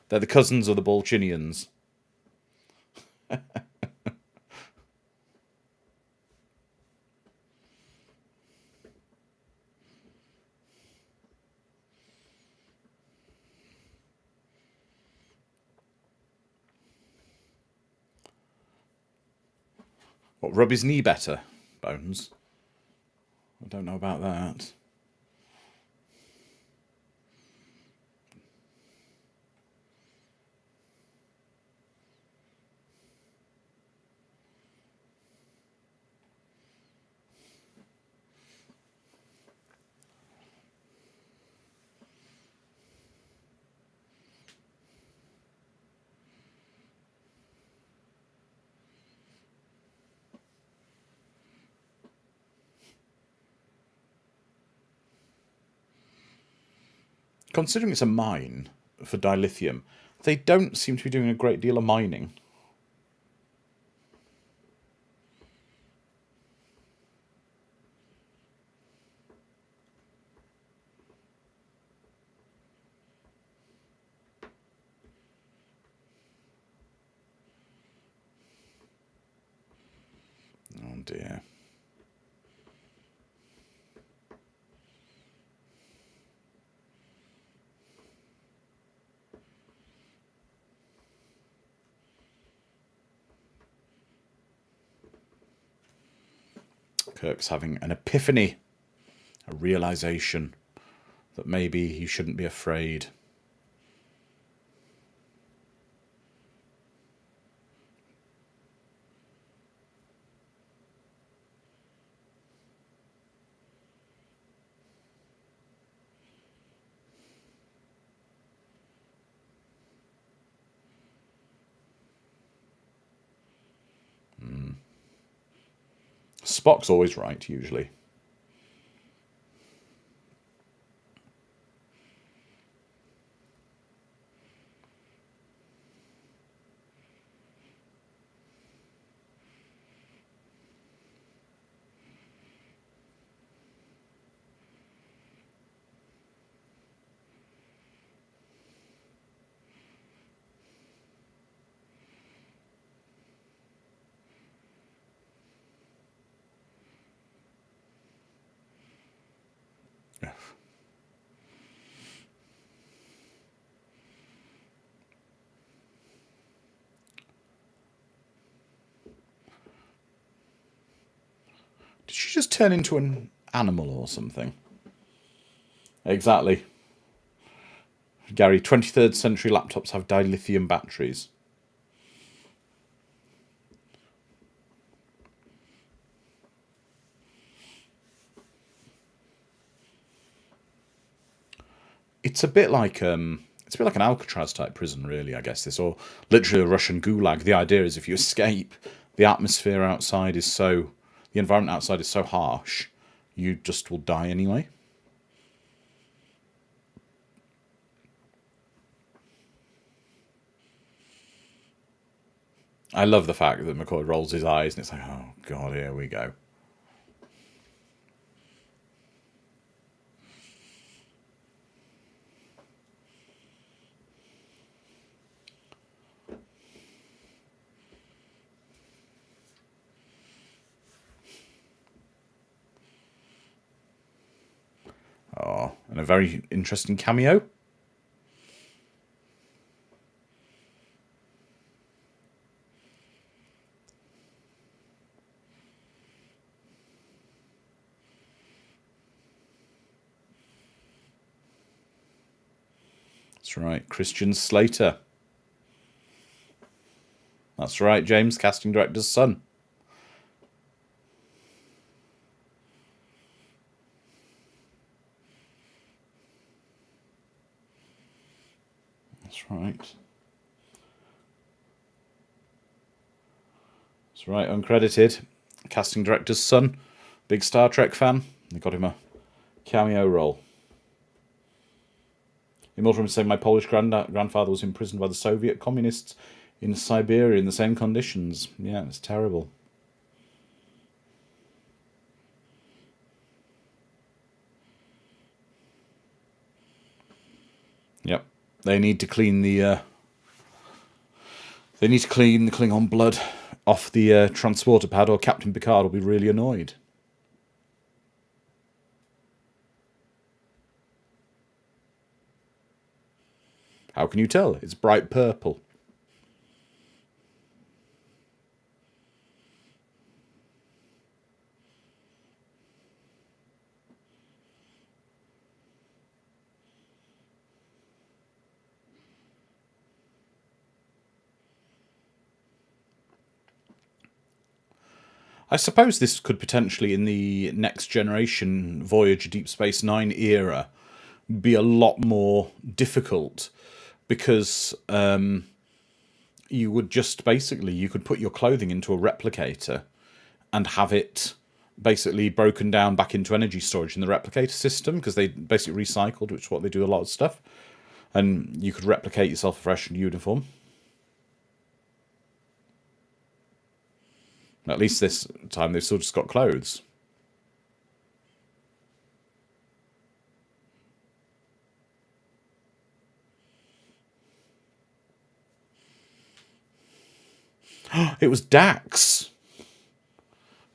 They're the cousins of the Balchinians. What, rub his knee better? Bones. I don't know about that. Considering it's a mine for dilithium, they don't seem to be doing a great deal of mining. Oh dear. Kirk's having an epiphany, a realization that maybe he shouldn't be afraid. Spock's always right, usually. Did she just turn into an animal or something? Exactly. Gary, 23rd century laptops have dilithium batteries. It's a bit like an Alcatraz type prison, really, I guess this, or literally a Russian gulag. The idea is if you escape, the atmosphere outside is so, the environment outside is so harsh, you just will die anyway. I love the fact that McCoy rolls his eyes and it's like, oh god, here we go. Oh, and a very interesting cameo. That's right, Christian Slater. That's right, James, casting director's son. That's right. That's right, uncredited. Casting director's son. Big Star Trek fan. They got him a cameo role. Immortal saying my Polish grandfather was imprisoned by the Soviet communists in Siberia in the same conditions. Yeah, it's terrible. Yep. They need to clean the Klingon blood off the transporter pad, or Captain Picard will be really annoyed. How can you tell? It's bright purple. I suppose this could potentially, in the next generation Voyager Deep Space Nine era, be a lot more difficult, because you would just basically, you could put your clothing into a replicator and have it basically broken down back into energy storage in the replicator system, because they basically recycled, which is what they do a lot of stuff, and you could replicate yourself a fresh uniform. At least this time they've still just got clothes. It was Dax.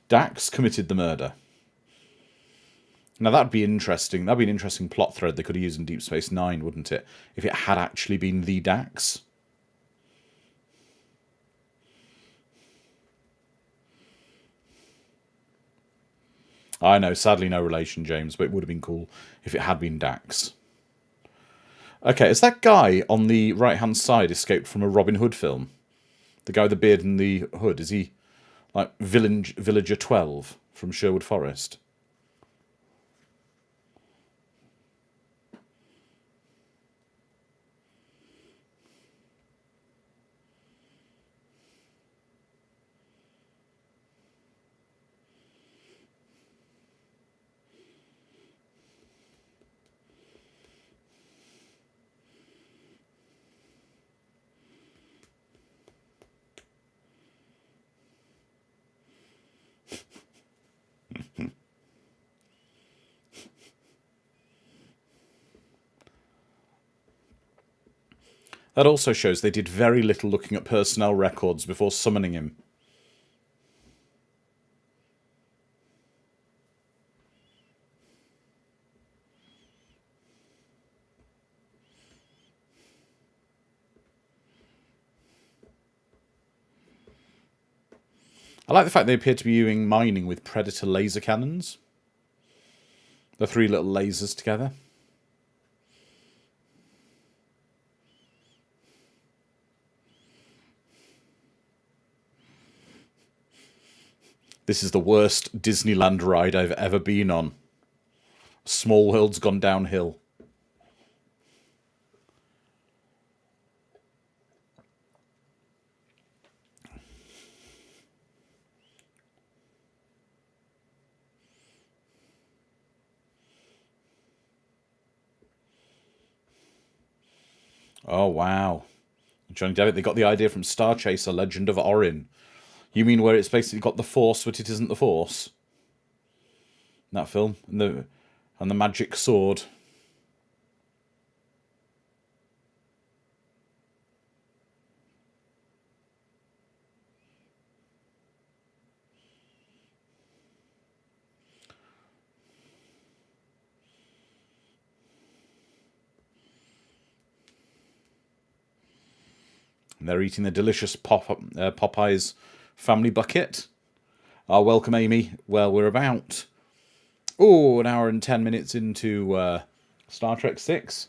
Dax committed the murder. Now that'd be interesting. That'd be an interesting plot thread they could have used in Deep Space Nine, wouldn't it? If it had actually been the Dax. I know, sadly no relation, James, but it would have been cool if it had been Dax. Okay, is that guy on the right-hand side escaped from a Robin Hood film? The guy with the beard and the hood, is he like Villager 12 from Sherwood Forest? That also shows they did very little looking at personnel records before summoning him. I like the fact they appear to be using mining with Predator laser cannons. The three little lasers together. This is the worst Disneyland ride I've ever been on. Small World's gone downhill. Oh, wow. Johnny Depp, they got the idea from Star Chaser, Legend of Orin. You mean where it's basically got the Force, but it isn't the Force? That film? And the magic sword. And they're eating the delicious Popeyes family bucket. Welcome, Amy. Well, we're about an hour and 10 minutes into Star Trek 6.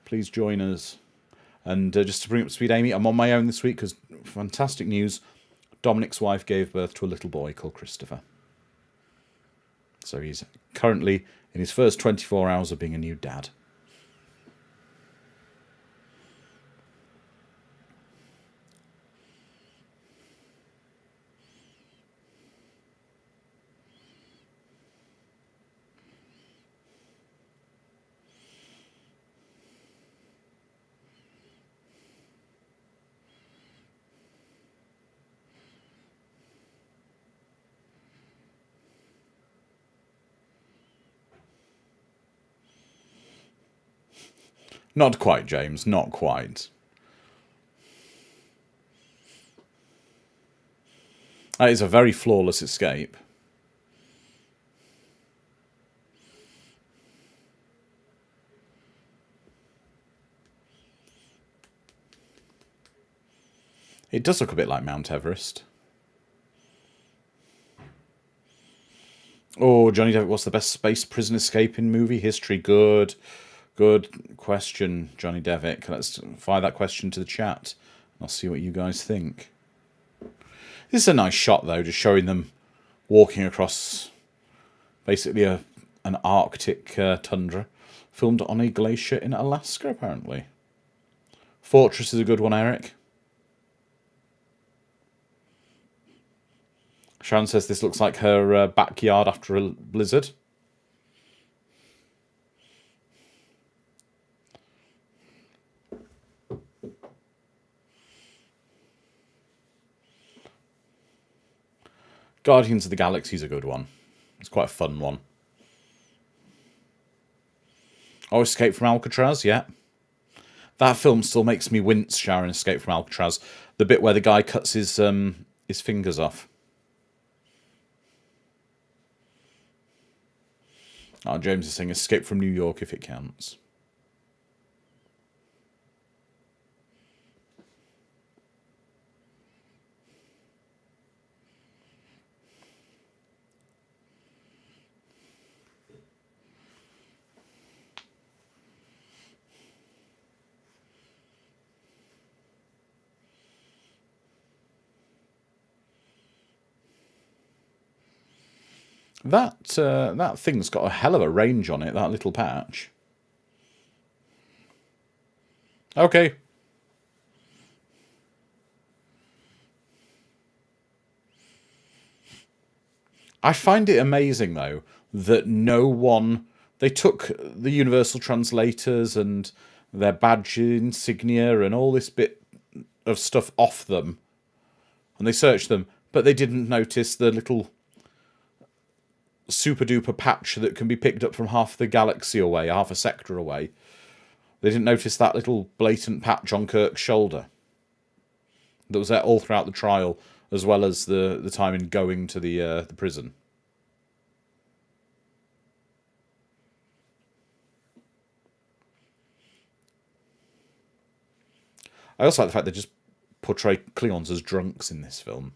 Please join us. And just to bring up to speed, Amy, I'm on my own this week because fantastic news. Dominic's wife gave birth to a little boy called Christopher. So he's currently in his first 24 hours of being a new dad. Not quite, James, not quite. That is a very flawless escape. It does look a bit like Mount Everest. Oh, Johnny Depp, what's the best space prison escape in movie history? Good question, Johnny Devick. Let's fire that question to the chat. I'll see what you guys think. This is a nice shot, though, just showing them walking across basically an Arctic tundra, filmed on a glacier in Alaska, apparently. Fortress is a good one, Eric. Sharon says this looks like her backyard after a blizzard. Guardians of the Galaxy is a good one. It's quite a fun one. Oh, Escape from Alcatraz, yeah. That film still makes me wince, Sharon, Escape from Alcatraz. The bit where the guy cuts his fingers off. Oh, James is saying Escape from New York if it counts. That thing's got a hell of a range on it, that little patch. Okay. I find it amazing, though, that no one... They took the universal translators and their badge insignia and all this bit of stuff off them, and they searched them, but they didn't notice the little super duper patch that can be picked up from half the galaxy away, half a sector away. They didn't notice that little blatant patch on Kirk's shoulder that was there all throughout the trial, as well as the time in going to the prison. I also like the fact they just portray Klingons as drunks in this film.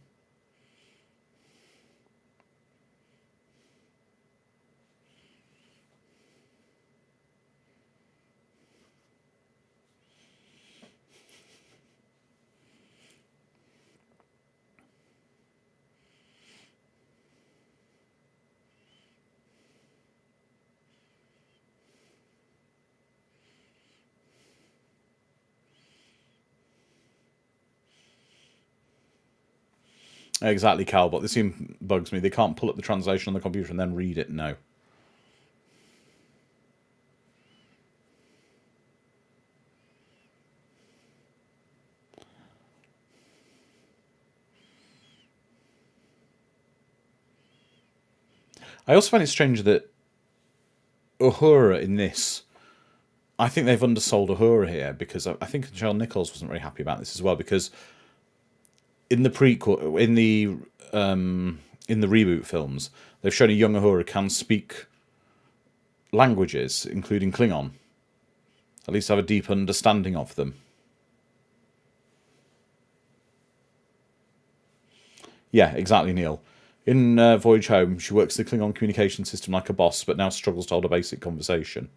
Exactly, Cal, but this even bugs me. They can't pull up the translation on the computer and then read it. No. I also find it strange that Uhura in this... I think they've undersold Uhura here, because I think Michelle Nichols wasn't very happy about this as well, because in the prequel, in the reboot films, they've shown a young Uhura can speak languages, including Klingon. At least have a deep understanding of them. Yeah, exactly, Neil. In Voyage Home, she works the Klingon communication system like a boss, but now struggles to hold a basic conversation.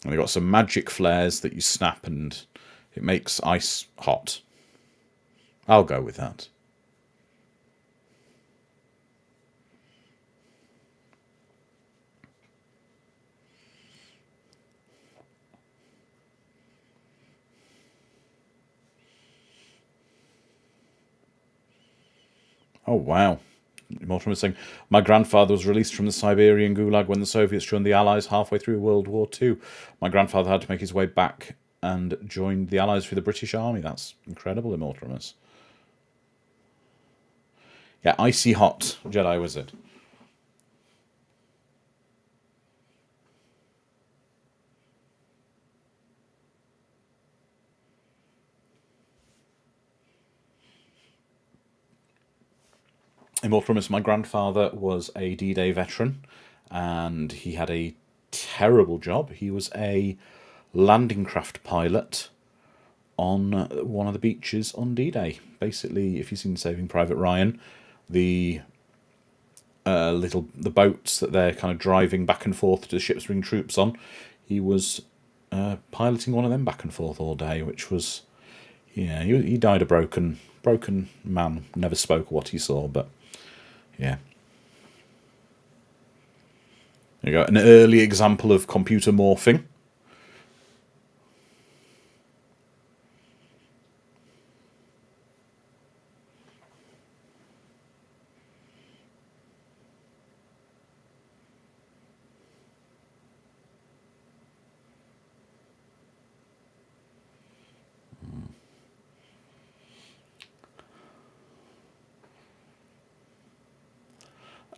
And they've got some magic flares that you snap and it makes ice hot. I'll go with that. Oh, wow. Mortimer is saying, my grandfather was released from the Siberian Gulag when the Soviets joined the Allies halfway through World War II. My grandfather had to make his way back and joined the Allies through the British Army. That's incredible, Immortimus. Yeah, icy hot Jedi Wizard. Immortimus, my grandfather was a D-Day veteran, and he had a terrible job. He was a landing craft pilot on one of the beaches on D-Day. Basically, if you've seen Saving Private Ryan, the the boats that they're kind of driving back and forth to the ships bring troops on, he was piloting one of them back and forth all day, which was, yeah, he died a broken man. Never spoke what he saw, but yeah. There you go, an early example of computer morphing.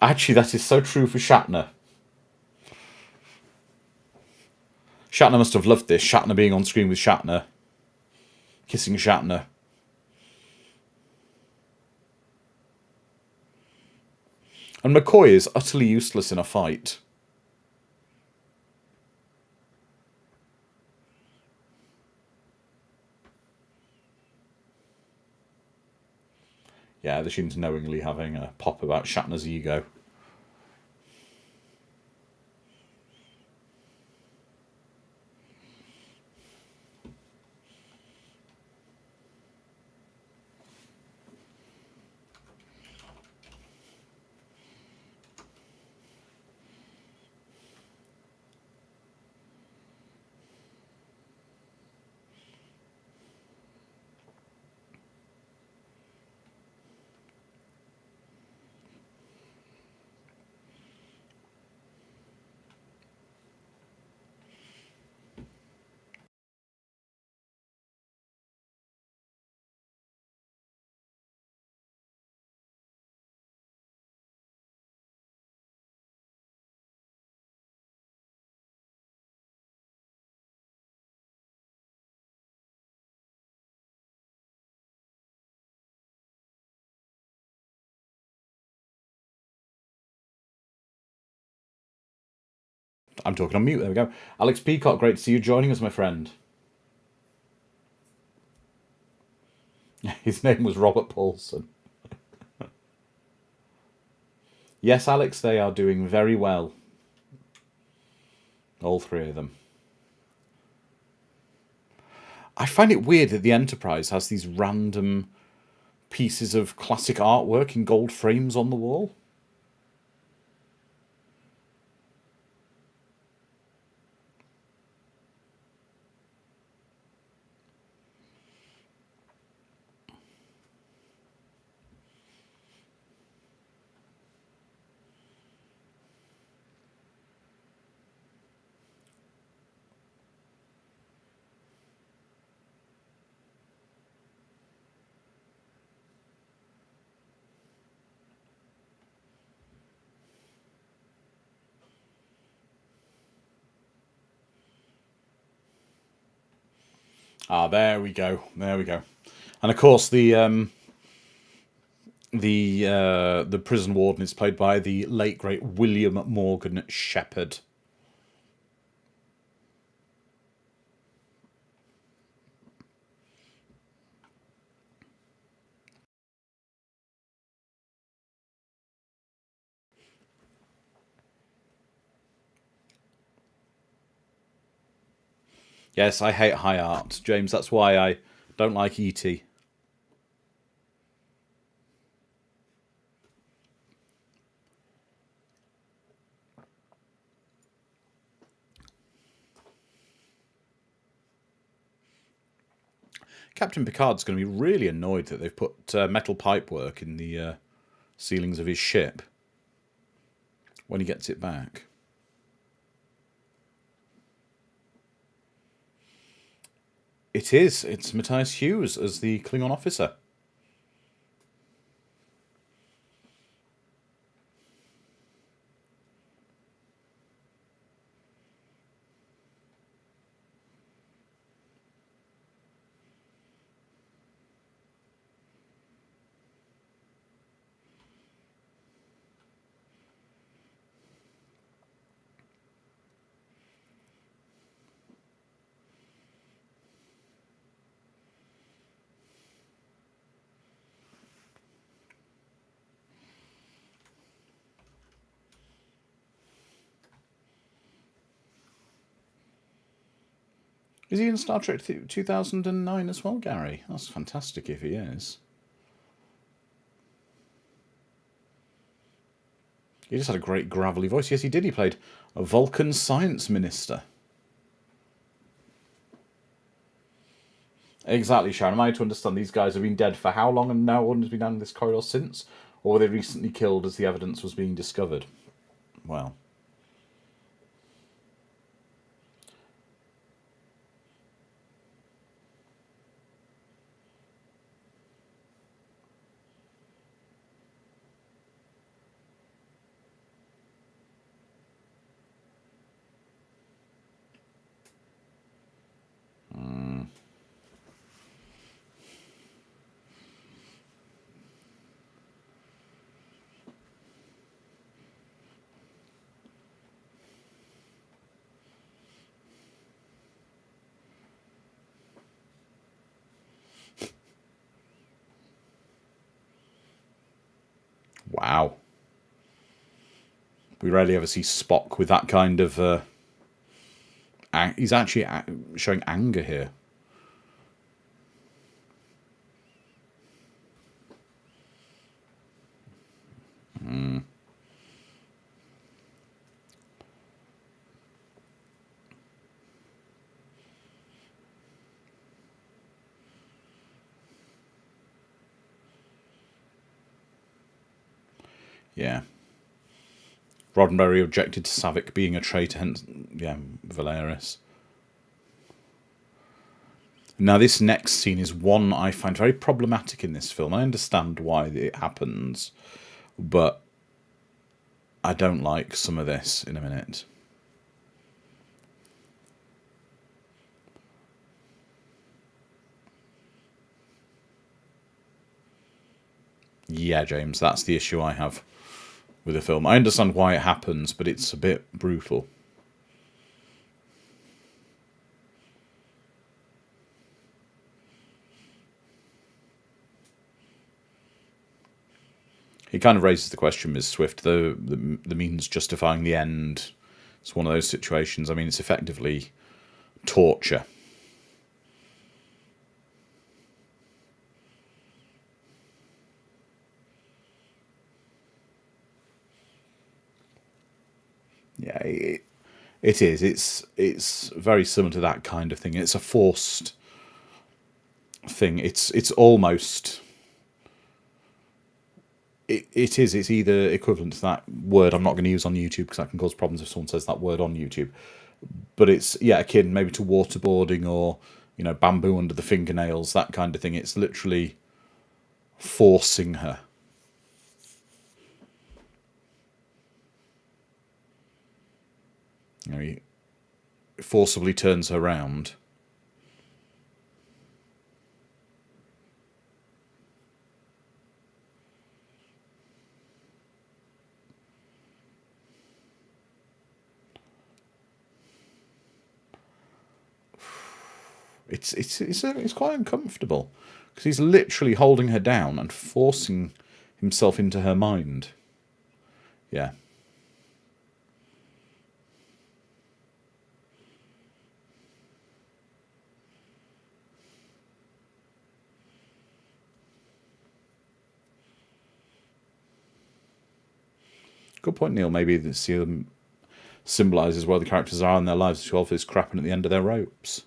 Actually, that is so true for Shatner. Shatner must have loved this. Shatner being on screen with Shatner. Kissing Shatner. And McCoy is utterly useless in a fight. Yeah, the Shin's knowingly having a pop about Shatner's ego. I'm talking on mute, there we go. Alex Peacock, great to see you joining us, my friend. His name was Robert Paulson. Yes, Alex, they are doing very well. All three of them. I find it weird that the Enterprise has these random pieces of classic artwork in gold frames on the wall. Ah, there we go. There we go. And of course, the prison warden is played by the late great William Morgan Shepherd. Yes, I hate high art, James. That's why I don't like E.T. Captain Picard's going to be really annoyed that they've put metal pipework in the ceilings of his ship when he gets it back. It is. It's Matthias Hughes as the Klingon officer. Is he in Star Trek 2009 as well, Gary? That's fantastic if he is. He just had a great gravelly voice. Yes, he did. He played a Vulcan science minister. Exactly, Sharon. Am I to understand these guys have been dead for how long and no one has been down in this corridor since? Or were they recently killed as the evidence was being discovered? Well. Wow. We rarely ever see Spock with that kind of... he's actually showing anger here. Yeah. Roddenberry objected to Savick being a traitor, hence, yeah, Valeris. Now, this next scene is one I find very problematic in this film. I understand why it happens, but I don't like some of this in a minute. Yeah, James, that's the issue I have with the film. I understand why it happens, but it's a bit brutal. He kind of raises the question, Ms. Swift, the means justifying the end. It's one of those situations. I mean, it's effectively torture. Yeah, it is. It's very similar to that kind of thing. It's a forced thing. It's almost... It is. It's either equivalent to that word I'm not going to use on YouTube because that can cause problems if someone says that word on YouTube. But it's, yeah, akin maybe to waterboarding or, you know, bamboo under the fingernails, that kind of thing. It's literally forcing her. You know, he forcibly turns her round. It's quite uncomfortable because he's literally holding her down and forcing himself into her mind. Yeah. Good point, Neil. Maybe this symbolises where the characters are in their lives, 12 is crapping at the end of their ropes.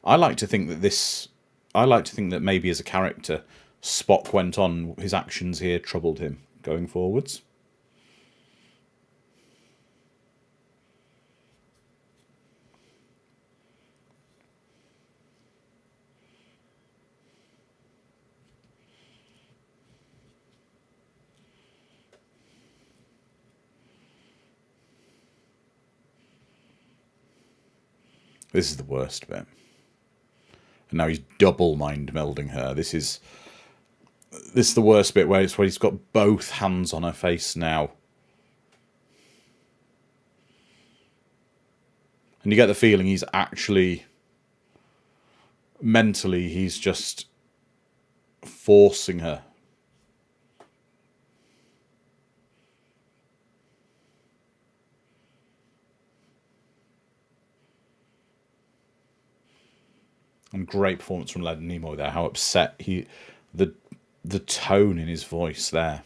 I like to think that maybe as a character, Spock went on, his actions here troubled him going forwards. This is the worst bit. And now he's double mind melding her. This is the worst bit where he's got both hands on her face now. And you get the feeling he's actually mentally he's just forcing her. And great performance from Leonard Nimoy there. How upset the tone in his voice there.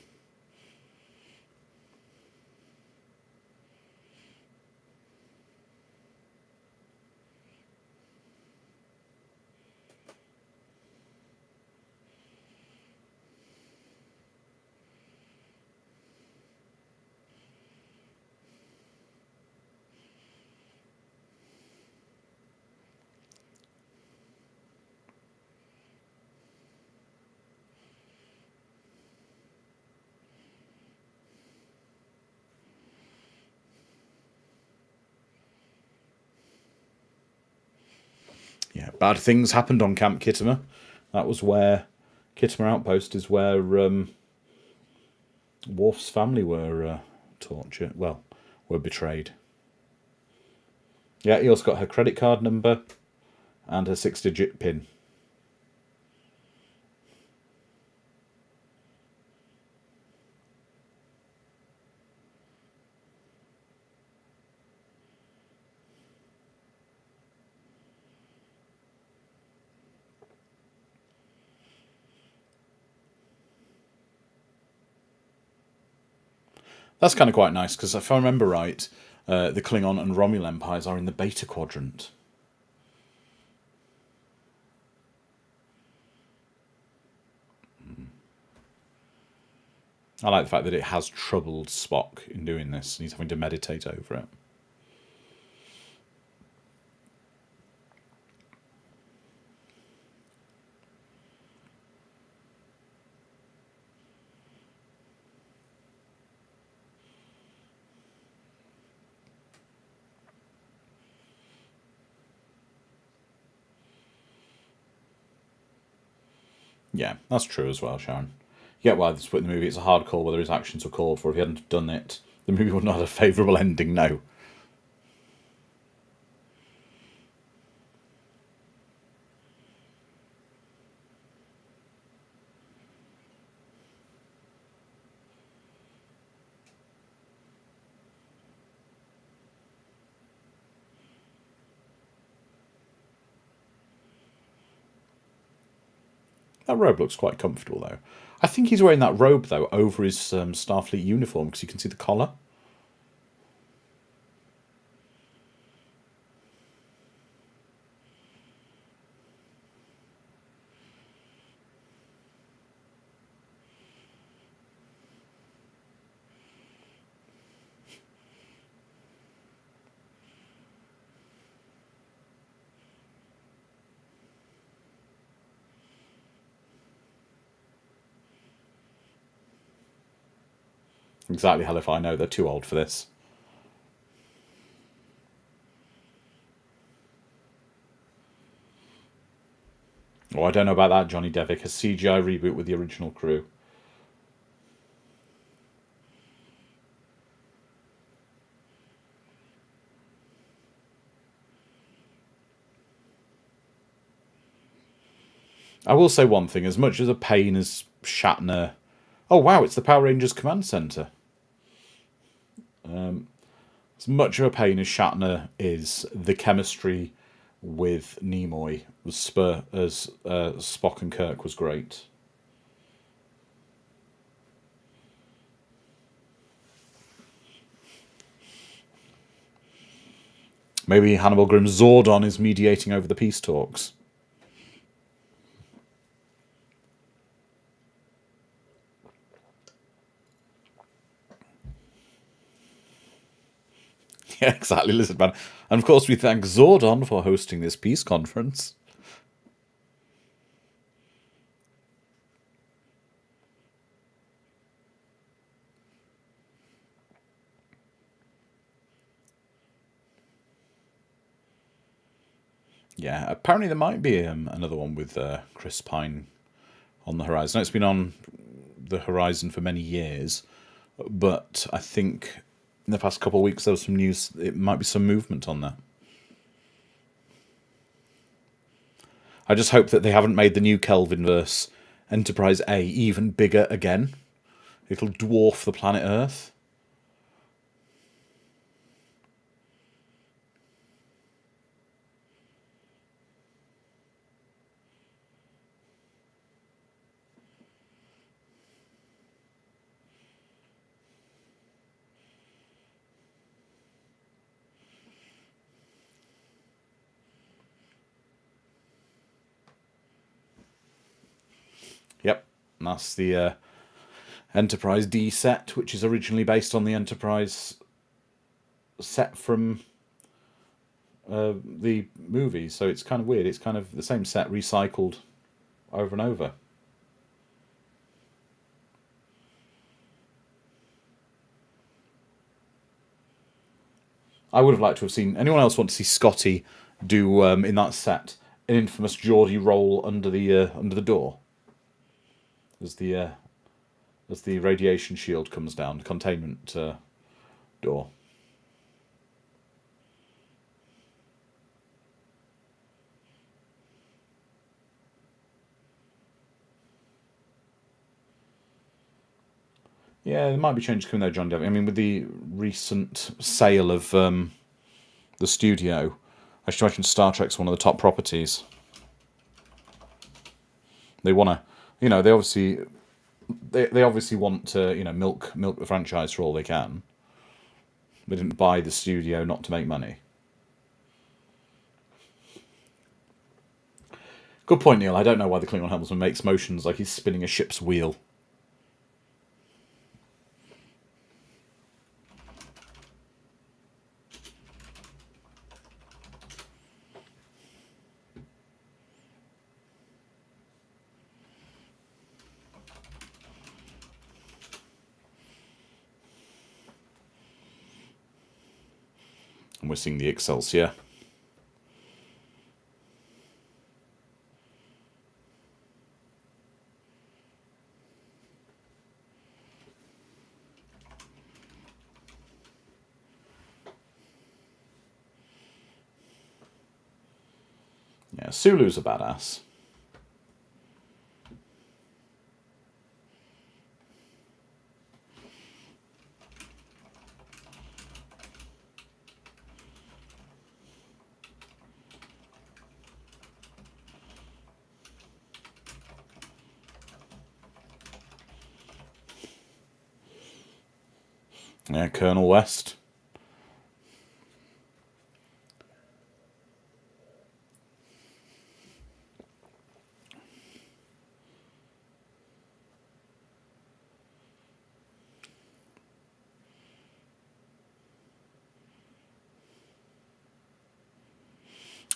Yeah, bad things happened on Camp Kittimer. That was where Kittimer Outpost is where Worf's family were tortured. Well, were betrayed. Yeah, he also got her credit card number and her 6-digit PIN. That's kind of quite nice, because if I remember right, the Klingon and Romulan empires are in the Beta Quadrant. I like the fact that it has troubled Spock in doing this, and he's having to meditate over it. Yeah, that's true as well, Sharon. You get why this put in the movie. It's a hard call whether his actions were called for. If he hadn't done it, the movie would not have a favourable ending, no. That robe looks quite comfortable, though. I think he's wearing that robe, though, over his Starfleet uniform, because you can see the collar. Exactly, hell if I know. They're too old for this. Oh, I don't know about that, Johnny Devick. A CGI reboot with the original crew. I will say one thing. As much as a pain as Shatner... Oh, wow, it's the Power Rangers Command Centre. As much of a pain as Shatner is, the chemistry with Nimoy was as Spock and Kirk was great. Maybe Hannibal Grimm's Zordon is mediating over the peace talks. Yeah, exactly, lizard man. And of course we thank Zordon for hosting this peace conference. Yeah, apparently there might be another one with Chris Pine on the horizon. It's been on the horizon for many years, but I think in the past couple of weeks there was some news. It might be some movement on that. I just hope that they haven't made the new Kelvinverse Enterprise A even bigger again. It'll dwarf the planet Earth. And that's the Enterprise D set, which is originally based on the Enterprise set from the movie. So it's kind of weird. It's kind of the same set recycled over and over. I would have liked to have seen... Anyone else want to see Scotty do, in that set, an infamous Geordie roll under the door? As the radiation shield comes down, the containment door. Yeah, there might be changes coming there, John Dev. I mean, with the recent sale of the studio, I should imagine Star Trek's one of the top properties. They want to, they obviously want to, milk the franchise for all they can. They didn't buy the studio not to make money. Good point, Neil. I don't know why the Klingon helmsman makes motions like he's spinning a ship's wheel. And we're seeing the Excelsior. Yeah, Sulu's a badass. Yeah, Colonel West.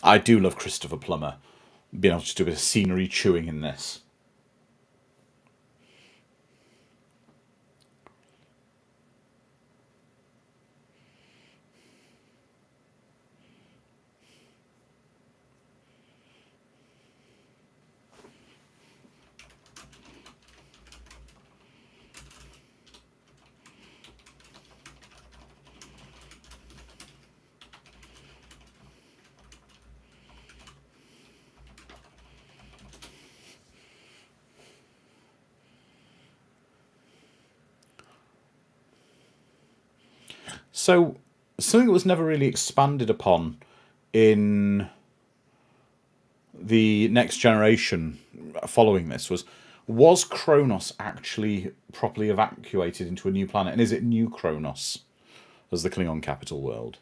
I do love Christopher Plummer being able to do a bit of scenery chewing in this. So, something that was never really expanded upon in the Next Generation following this was Kronos actually properly evacuated into a new planet? And is it New Kronos as the Klingon capital world?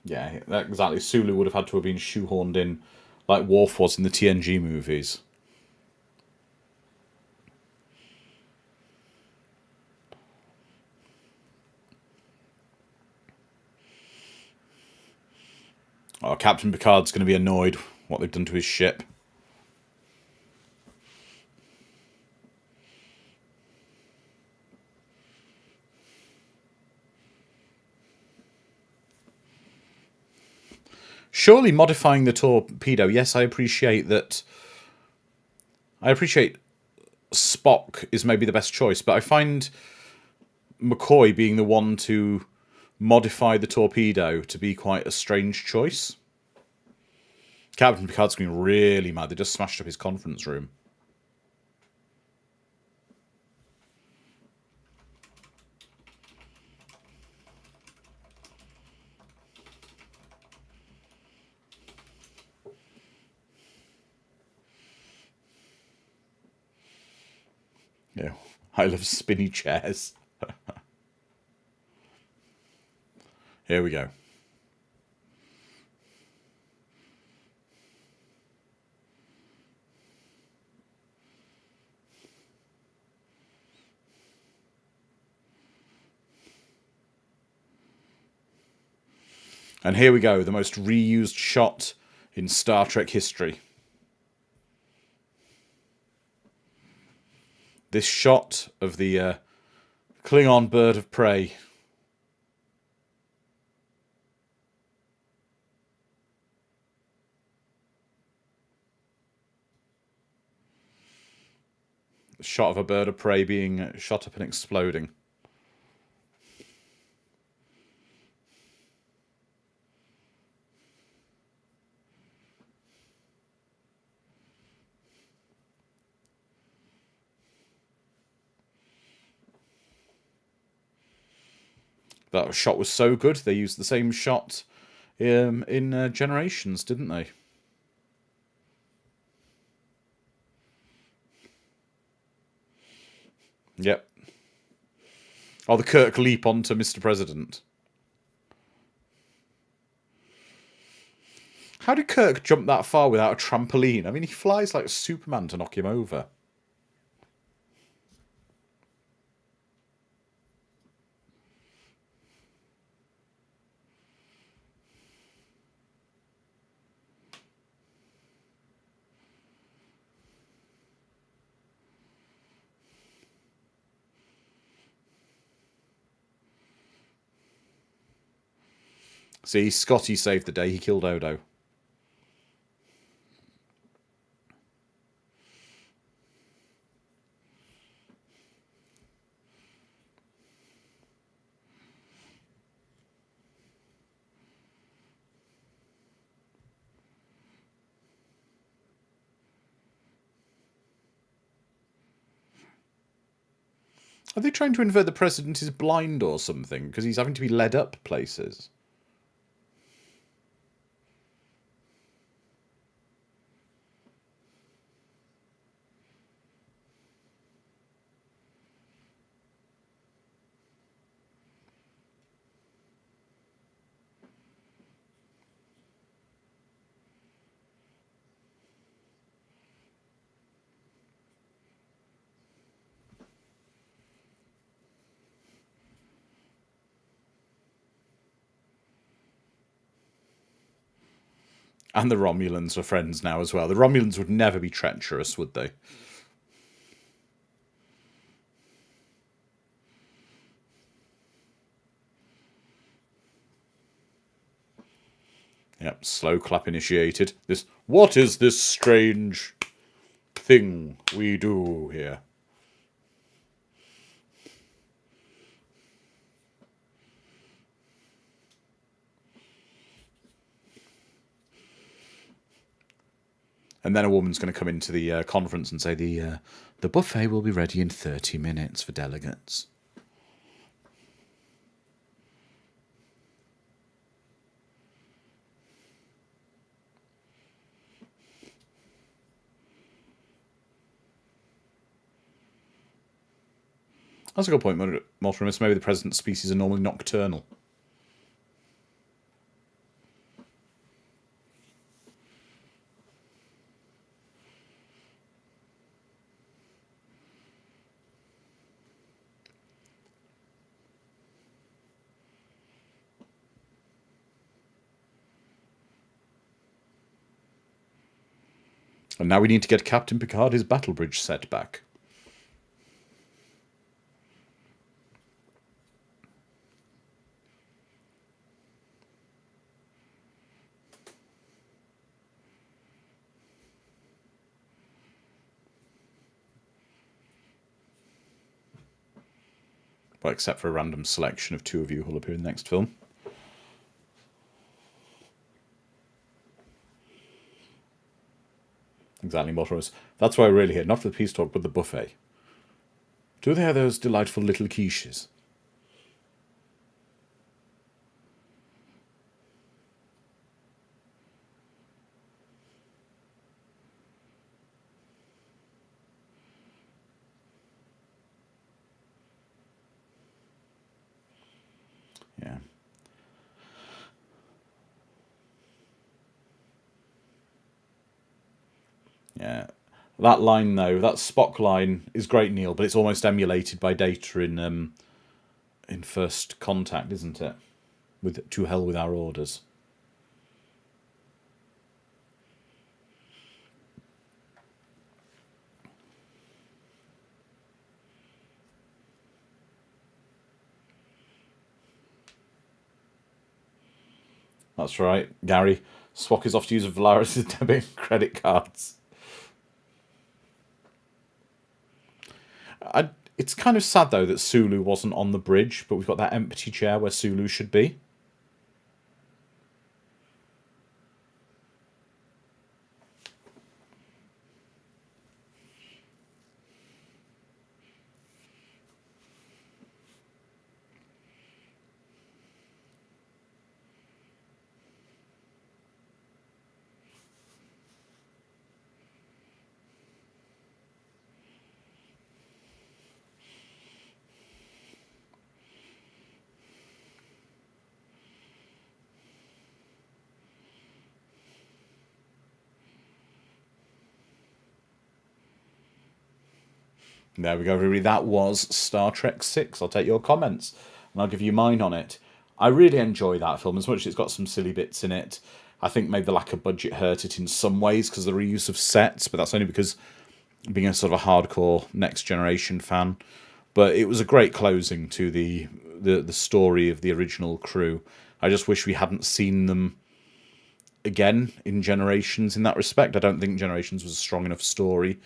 Yeah, exactly. Sulu would have had to have been shoehorned in like Worf was in the TNG movies. Oh, Captain Picard's going to be annoyed what they've done to his ship. Surely modifying the torpedo, yes, I appreciate that. I appreciate Spock is maybe the best choice, but I find McCoy being the one to modify the torpedo to be quite a strange choice. Captain Picard's going to be really mad. They just smashed up his conference room. Yeah, I love spinny chairs. Here we go. And here we go, the most reused shot in Star Trek history. This shot of the Klingon bird of prey. A shot of a bird of prey being shot up and exploding. That shot was so good, they used the same shot in Generations, didn't they? Yep. Oh, the Kirk leap onto Mr. President. How did Kirk jump that far without a trampoline? I mean, he flies like Superman to knock him over. See, Scotty saved the day. He killed Odo. Are they trying to infer the president is blind or something? Because he's having to be led up places. And the Romulans are friends now as well. The Romulans would never be treacherous, would they? Yep, slow clap initiated. What is this strange thing we do here? And then a woman's going to come into the conference and say the buffet will be ready in 30 minutes for delegates. That's a good point, Mortimer. Maybe the president's species are normally nocturnal. And now we need to get Captain Picard his battle bridge set back. Well, except for a random selection of two of you who will appear in the next film. Exactly, Mortimer. That's why we're really here, not for the peace talk, but the buffet. Do they have those delightful little quiches? Yeah. That line, though, that Spock line is great, Neil, but it's almost emulated by Data in First Contact, isn't it? With "To hell with our orders." That's right, Gary. Spock is off to use Valaris' debit and credit cards. It's kind of sad, though, that Sulu wasn't on the bridge, but we've got that empty chair where Sulu should be. There we go, everybody. That was Star Trek 6. I'll take your comments and I'll give you mine on it. I really enjoy that film, as much as it's got some silly bits in it. I think maybe the lack of budget hurt it in some ways because of the reuse of sets, but that's only because being a sort of a hardcore Next Generation fan. But it was a great closing to the story of the original crew. I just wish we hadn't seen them again in Generations in that respect. I don't think Generations was a strong enough story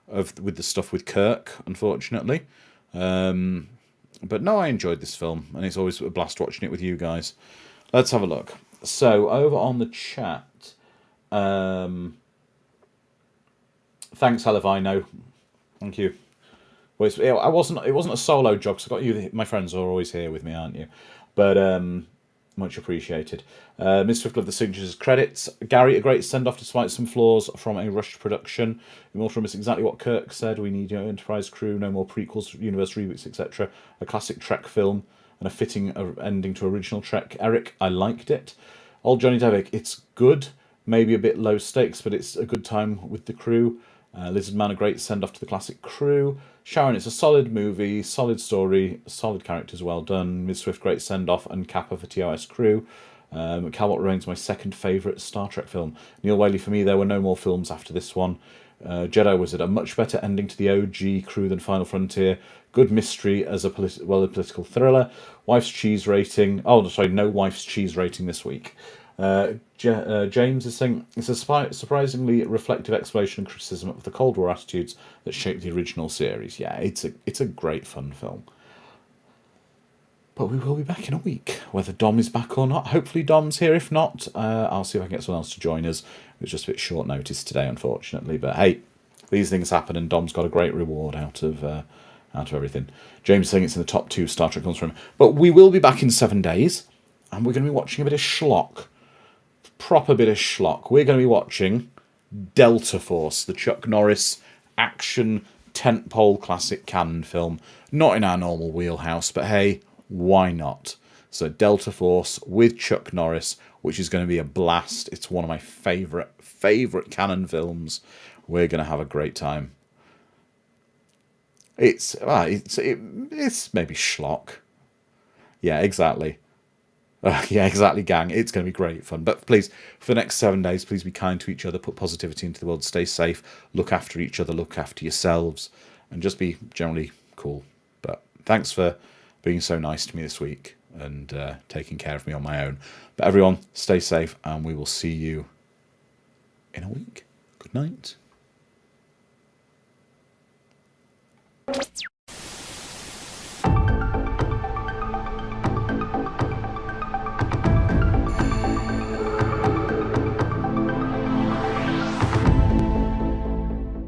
with the stuff with Kirk, unfortunately. But no, I enjoyed this film, and it's always a blast watching it with you guys. Let's have a look. So, over on the chat, thanks, Helivino. Thank you. Well, it wasn't a solo job, because I got you. My friends are always here with me, aren't you? But much appreciated. Ms. Swift loved the signatures credits. Gary, a great send-off despite some flaws from a rushed production. Immortal is exactly what Kirk said. We need Enterprise crew, no more prequels, universe reboots, etc. A classic Trek film and a fitting ending to original Trek. Eric, I liked it. Old Johnny Devick, it's good. Maybe a bit low stakes, but it's a good time with the crew. Lizard Man, a great send-off to the classic crew. Sharon, it's a solid movie, solid story, solid characters, well done. Ms. Swift, great send-off, and Kappa for TOS crew. Calvert remains my second favourite Star Trek film. Neil Whaley, for me, there were no more films after this one. Jedi Wizard, a much better ending to the OG crew than Final Frontier. Good mystery as a political thriller. Wife's cheese rating. Oh, sorry, no wife's cheese rating this week. James is saying it's a surprisingly reflective exploration and criticism of the Cold War attitudes that shaped the original series. Yeah, it's a great fun film. But we will be back in a week, whether Dom is back or not. Hopefully Dom's here. If not, I'll see if I can get someone else to join us. It was just a bit short notice today, unfortunately. But hey, these things happen, and Dom's got a great reward out of everything. James is saying it's in the top 2 Star Trek films for him. But we will be back in 7 days, and we're going to be watching a bit of schlock. Proper bit of schlock. We're going to be watching Delta Force, the Chuck Norris action tentpole classic canon film. Not in our normal wheelhouse, but hey, why not? So Delta Force with Chuck Norris, which is going to be a blast. It's one of my favourite canon films. We're going to have a great time. It's maybe schlock. Yeah, exactly. Yeah, exactly, gang. It's going to be great fun. But please, for the next 7 days, please be kind to each other, put positivity into the world, stay safe, look after each other, look after yourselves, and just be generally cool. But thanks for being so nice to me this week and taking care of me on my own. But everyone, stay safe, and we will see you in a week. Good night.